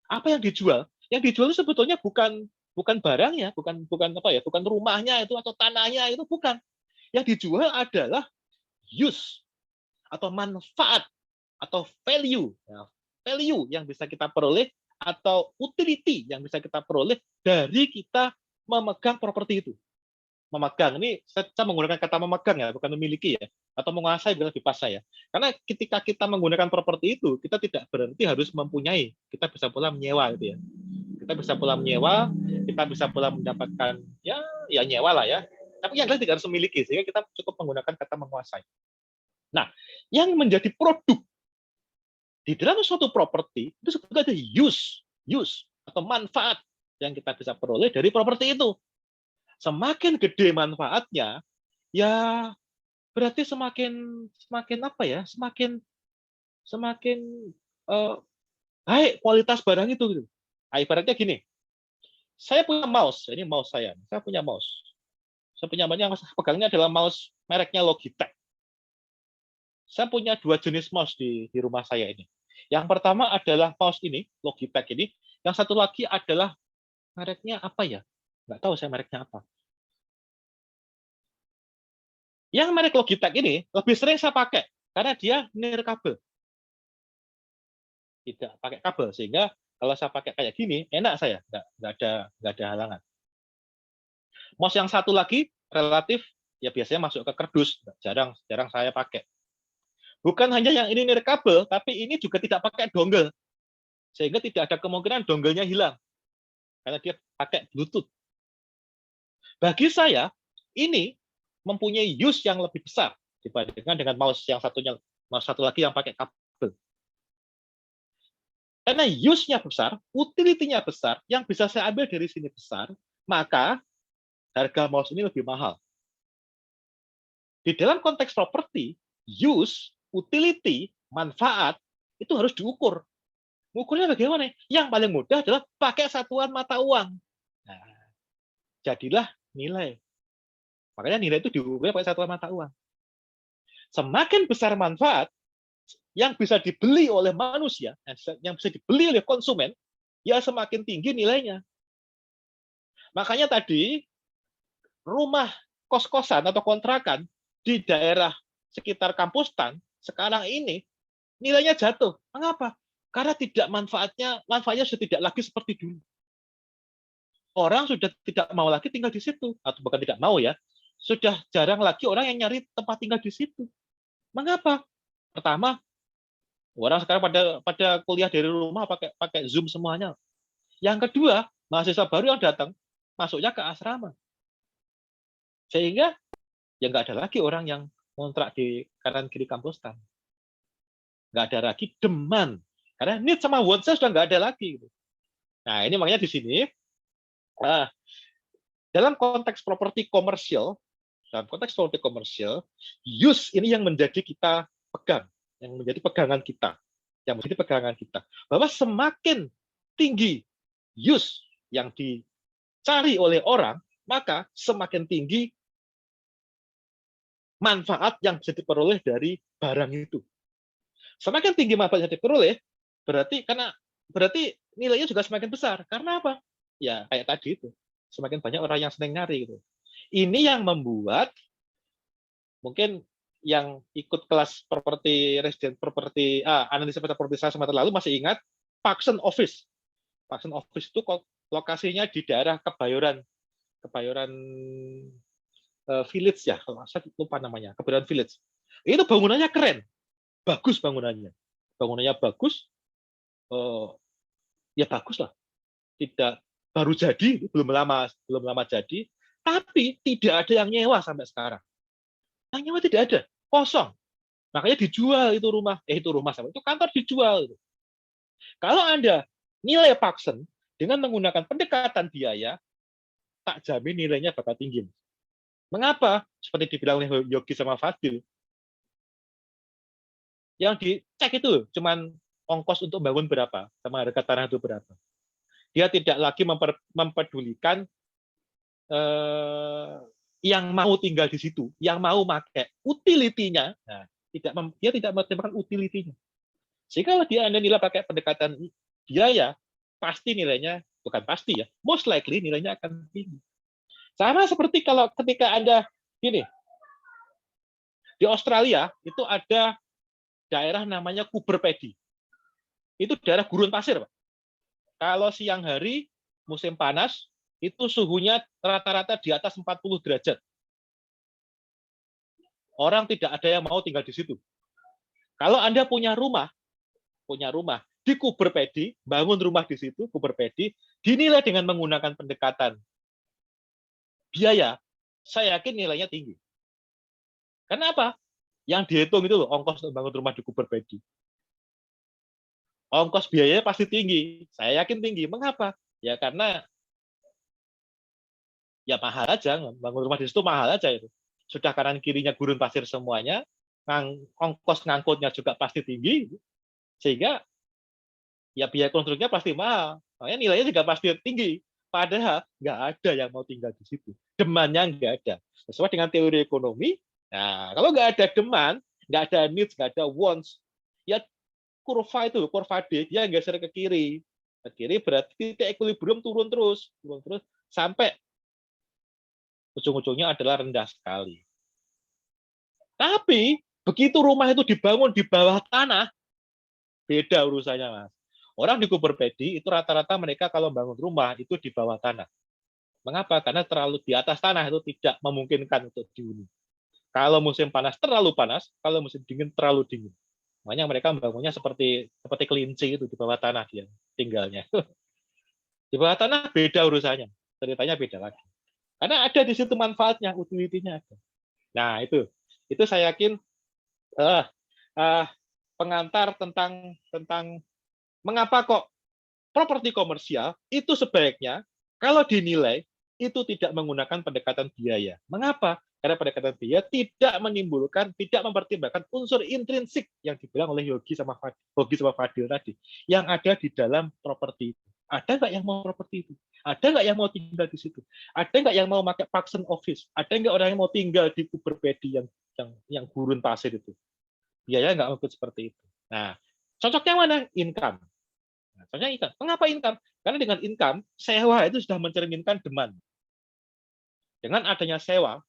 apa yang dijual. Yang dijual itu sebetulnya bukan barangnya, bukan rumahnya itu atau tanahnya itu, bukan. Yang dijual adalah use atau manfaat atau value. Nah, value yang bisa kita peroleh atau utility yang bisa kita peroleh dari kita memegang properti itu. Memegang ini saya menggunakan kata memegang ya, bukan memiliki ya, atau menguasai lebih pas saya. Karena ketika kita menggunakan properti itu, kita tidak berarti harus mempunyai. Kita bisa pula menyewa gitu ya. Kita bisa pula menyewa, kita bisa pula mendapatkan ya nyewa lah ya. Tapi yang lain tidak harus memiliki, sehingga kita cukup menggunakan kata menguasai. Nah, yang menjadi produk di dalam suatu properti itu sebetulnya ada use atau manfaat yang kita bisa peroleh dari properti itu. Semakin gede manfaatnya, ya berarti semakin apa ya? Semakin baik kualitas barang itu gitu. Nah, ibaratnya gini. Saya punya mouse, ini mouse saya. Saya punya mouse. Saya punya yang saya pegangnya adalah mouse mereknya Logitech. Saya punya 2 jenis mouse di rumah saya ini. Yang pertama adalah mouse ini, Logitech ini. Yang satu lagi adalah mereknya apa ya? Nggak tahu saya mereknya apa. Yang merek Logitech ini lebih sering saya pakai karena dia nirkabel. Tidak pakai kabel, sehingga kalau saya pakai kayak gini enak saya, nggak ada halangan. Mouse yang satu lagi relatif ya biasanya masuk ke kardus, jarang saya pakai. Bukan hanya yang ini nirkabel, tapi ini juga tidak pakai dongle, sehingga tidak ada kemungkinan dongle-nya hilang karena dia pakai Bluetooth. Bagi saya ini mempunyai use yang lebih besar dibandingkan dengan mouse yang satu lagi yang pakai kabel. Karena use-nya besar, utility-nya besar, yang bisa saya ambil dari sini besar, maka harga mouse ini lebih mahal. Di dalam konteks properti, use, utility, manfaat, itu harus diukur. Ukurnya bagaimana? Yang paling mudah adalah pakai satuan mata uang. Nah, jadilah nilai. Makanya nilai itu diukur pakai satuan mata uang. Semakin besar manfaat, yang bisa dibeli oleh manusia, yang bisa dibeli oleh konsumen, ya semakin tinggi nilainya. Makanya tadi, rumah kos-kosan atau kontrakan di daerah sekitar kampus TAN, sekarang ini nilainya jatuh. Mengapa? Karena manfaatnya sudah tidak lagi seperti dulu. Orang sudah tidak mau lagi tinggal di situ, atau bukan tidak mau ya, sudah jarang lagi orang yang nyari tempat tinggal di situ. Mengapa? Pertama, orang sekarang pada kuliah dari rumah pakai Zoom semuanya. Yang kedua, mahasiswa baru yang datang masuknya ke asrama. Sehingga ya nggak ada lagi orang yang kontrak di kanan kiri kampus tan. Nggak ada lagi demand. Karena need sama want sudah nggak ada lagi. Nah, ini makanya di sini dalam konteks properti komersial, use ini yang menjadi kita pegang, yang menjadi pegangan kita, bahwa semakin tinggi use yang dicari oleh orang, maka semakin tinggi manfaat yang bisa diperoleh dari barang itu. Semakin tinggi manfaat yang diperoleh, berarti nilainya juga semakin besar. Karena apa? Ya kayak tadi itu, semakin banyak orang yang senang nyari gitu. Ini yang membuat mungkin yang ikut kelas properti resident properti analisa peta properti saya semester lalu masih ingat Paxson Office. Paxson Office itu lokasinya di daerah Kebayoran Village ya, kalau saya lupa namanya, Kebayoran Village. Itu bangunannya keren, bagus bangunannya bagus, ya bagus lah. Tidak baru jadi, belum lama jadi, tapi tidak ada yang nyewa sampai sekarang. Yang nyewa tidak ada, kosong. Makanya dijual itu rumah itu kantor dijual. Kalau Anda nilai Paxson dengan menggunakan pendekatan biaya, tak jamin nilainya bakal tinggi. Mengapa? Seperti dibilang oleh Yogi sama Fadil, yang dicek itu cuman ongkos untuk bangun berapa, sama harga tanah itu berapa. Dia tidak lagi mempedulikan yang mau tinggal di situ, yang mau pakai utility-nya. Nah, dia tidak mempertimbangkan utility-nya. Sehingga kalau dia Anda nilai pakai pendekatan biaya, pasti nilainya, bukan pasti ya, most likely nilainya akan tinggi. Sama seperti kalau ketika Anda gini, di Australia itu ada daerah namanya Coober Pedy. Itu daerah gurun pasir, Pak. Kalau siang hari musim panas itu suhunya rata-rata di atas 40 derajat. Orang tidak ada yang mau tinggal di situ. Kalau Anda punya rumah di Coober Pedy, bangun rumah di situ, Coober Pedy, dinilai dengan menggunakan pendekatan biaya, saya yakin nilainya tinggi. Kenapa? Yang dihitung itu loh, ongkos untuk bangun rumah di Coober Pedy. Ongkos biayanya pasti tinggi. Saya yakin tinggi. Mengapa? Ya karena ya mahal aja, bangun rumah di situ mahal aja itu. Sudah kanan kirinya gurun pasir semuanya, ongkos ngangkutnya juga pasti tinggi, sehingga ya biaya konstruksinya pasti mahal. Makanya nilainya juga pasti tinggi. Padahal nggak ada yang mau tinggal di situ. Demandnya nggak ada. Sesuai dengan teori ekonomi, nah kalau nggak ada demand, nggak ada needs, nggak ada wants, ya kurva D, dia geser ke kiri. Ke kiri berarti titik equilibrium turun terus sampai ujung-ujungnya adalah rendah sekali. Tapi begitu rumah itu dibangun di bawah tanah, beda urusannya, Mas. Orang di Coober Pedy itu rata-rata mereka kalau bangun rumah itu di bawah tanah. Mengapa? Karena terlalu di atas tanah itu tidak memungkinkan untuk dihuni. Kalau musim panas terlalu panas, kalau musim dingin terlalu dingin. Makanya mereka membangunnya seperti kelinci itu di bawah tanah dia tinggalnya. Di bawah tanah beda urusannya, ceritanya beda lagi. Karena ada di situ manfaatnya, utility-nya ada. Nah itu saya yakin pengantar tentang mengapa kok properti komersial itu sebaiknya kalau dinilai itu tidak menggunakan pendekatan biaya. Mengapa? Karena pendekatan biaya tidak mempertimbangkan unsur intrinsik yang dibilang oleh Yogi sama Fadil tadi, yang ada di dalam properti itu. Ada nggak yang mau properti itu? Ada nggak yang mau tinggal di situ? Ada nggak yang mau pakai Paxson Office? Ada nggak orang yang mau tinggal di Coober Pedy yang gurun pasir itu? Biaya nggak mungkin seperti itu. Nah, cocoknya mana? Income. Nah, cocoknya income. Mengapa income? Karena dengan income, sewa itu sudah mencerminkan demand. Dengan adanya sewa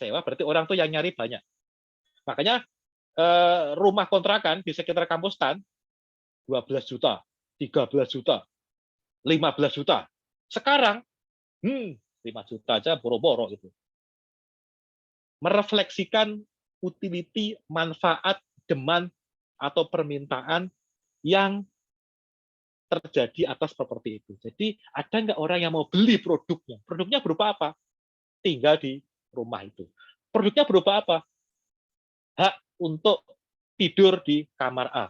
berarti orang tuh yang nyari banyak. Makanya rumah kontrakan di sekitar kampus TAN 12 juta, 13 juta, 15 juta. Sekarang 5 juta aja boro-boro gitu. merefleksikan utility, manfaat, demand, atau permintaan yang terjadi atas properti itu. Jadi ada nggak orang yang mau beli produknya? Produknya berupa apa? Tinggal di rumah itu. Produknya berupa apa? Hak untuk tidur di kamar A.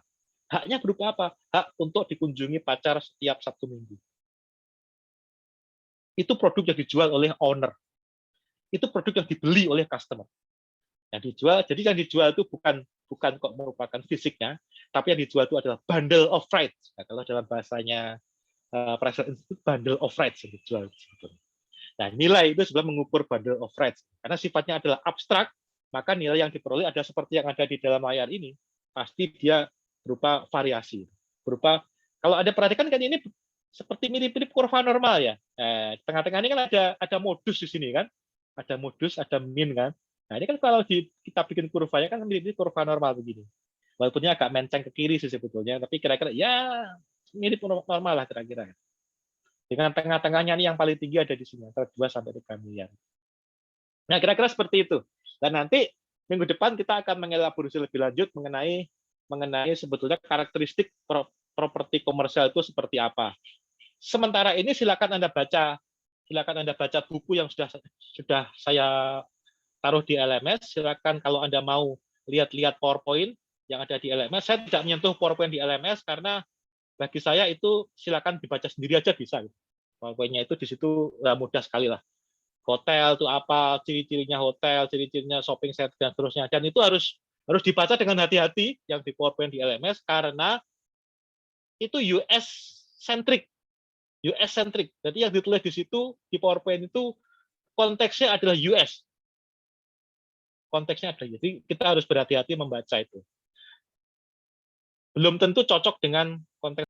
Haknya berupa apa? Hak untuk dikunjungi pacar setiap Sabtu Minggu. Itu produk yang dijual oleh owner. Itu produk yang dibeli oleh customer. Yang dijual, jadi yang dijual itu bukan kok merupakan fisiknya, tapi yang dijual itu adalah bundle of rights. Nah, kalau dalam bahasanya Price Institute, bundle of rights yang dijual. Nah, nilai itu sebenarnya mengukur bundle of rights. Karena sifatnya adalah abstrak, maka nilai yang diperoleh ada seperti yang ada di dalam layar ini. Pasti dia berupa variasi. Berupa, kalau ada perhatikan kan ini seperti mirip-mirip kurva normal ya. Tengah-tengah ini kan ada modus di sini kan. Ada modus, ada min kan. Nah, ini kan kalau kita bikin kurvanya kan mirip-mirip kurva normal begini. Walaupun agak menceng ke kiri sih sebetulnya, tapi kira-kira ya mirip normal lah kira-kira. Dengan tengah-tengahnya nih yang paling tinggi ada di sini, antara 2 sampai 3 miliar. Nah, kira-kira seperti itu. Dan nanti minggu depan kita akan mengelaborasi lebih lanjut mengenai sebetulnya karakteristik properti komersial itu seperti apa. Sementara ini silakan Anda baca buku yang sudah saya taruh di LMS. Silakan kalau Anda mau lihat-lihat PowerPoint yang ada di LMS. Saya tidak menyentuh PowerPoint di LMS karena bagi saya itu silakan dibaca sendiri aja bisa. PowerPoint-nya itu di situ mudah sekali lah. Hotel itu apa, ciri-cirinya hotel, ciri-cirinya shopping center dan seterusnya. Dan itu harus dibaca dengan hati-hati yang di PowerPoint di LMS karena itu US centric. Jadi yang ditulis di situ di PowerPoint itu konteksnya adalah US. Konteksnya ada. Jadi kita harus berhati-hati membaca itu. Belum tentu cocok dengan konteks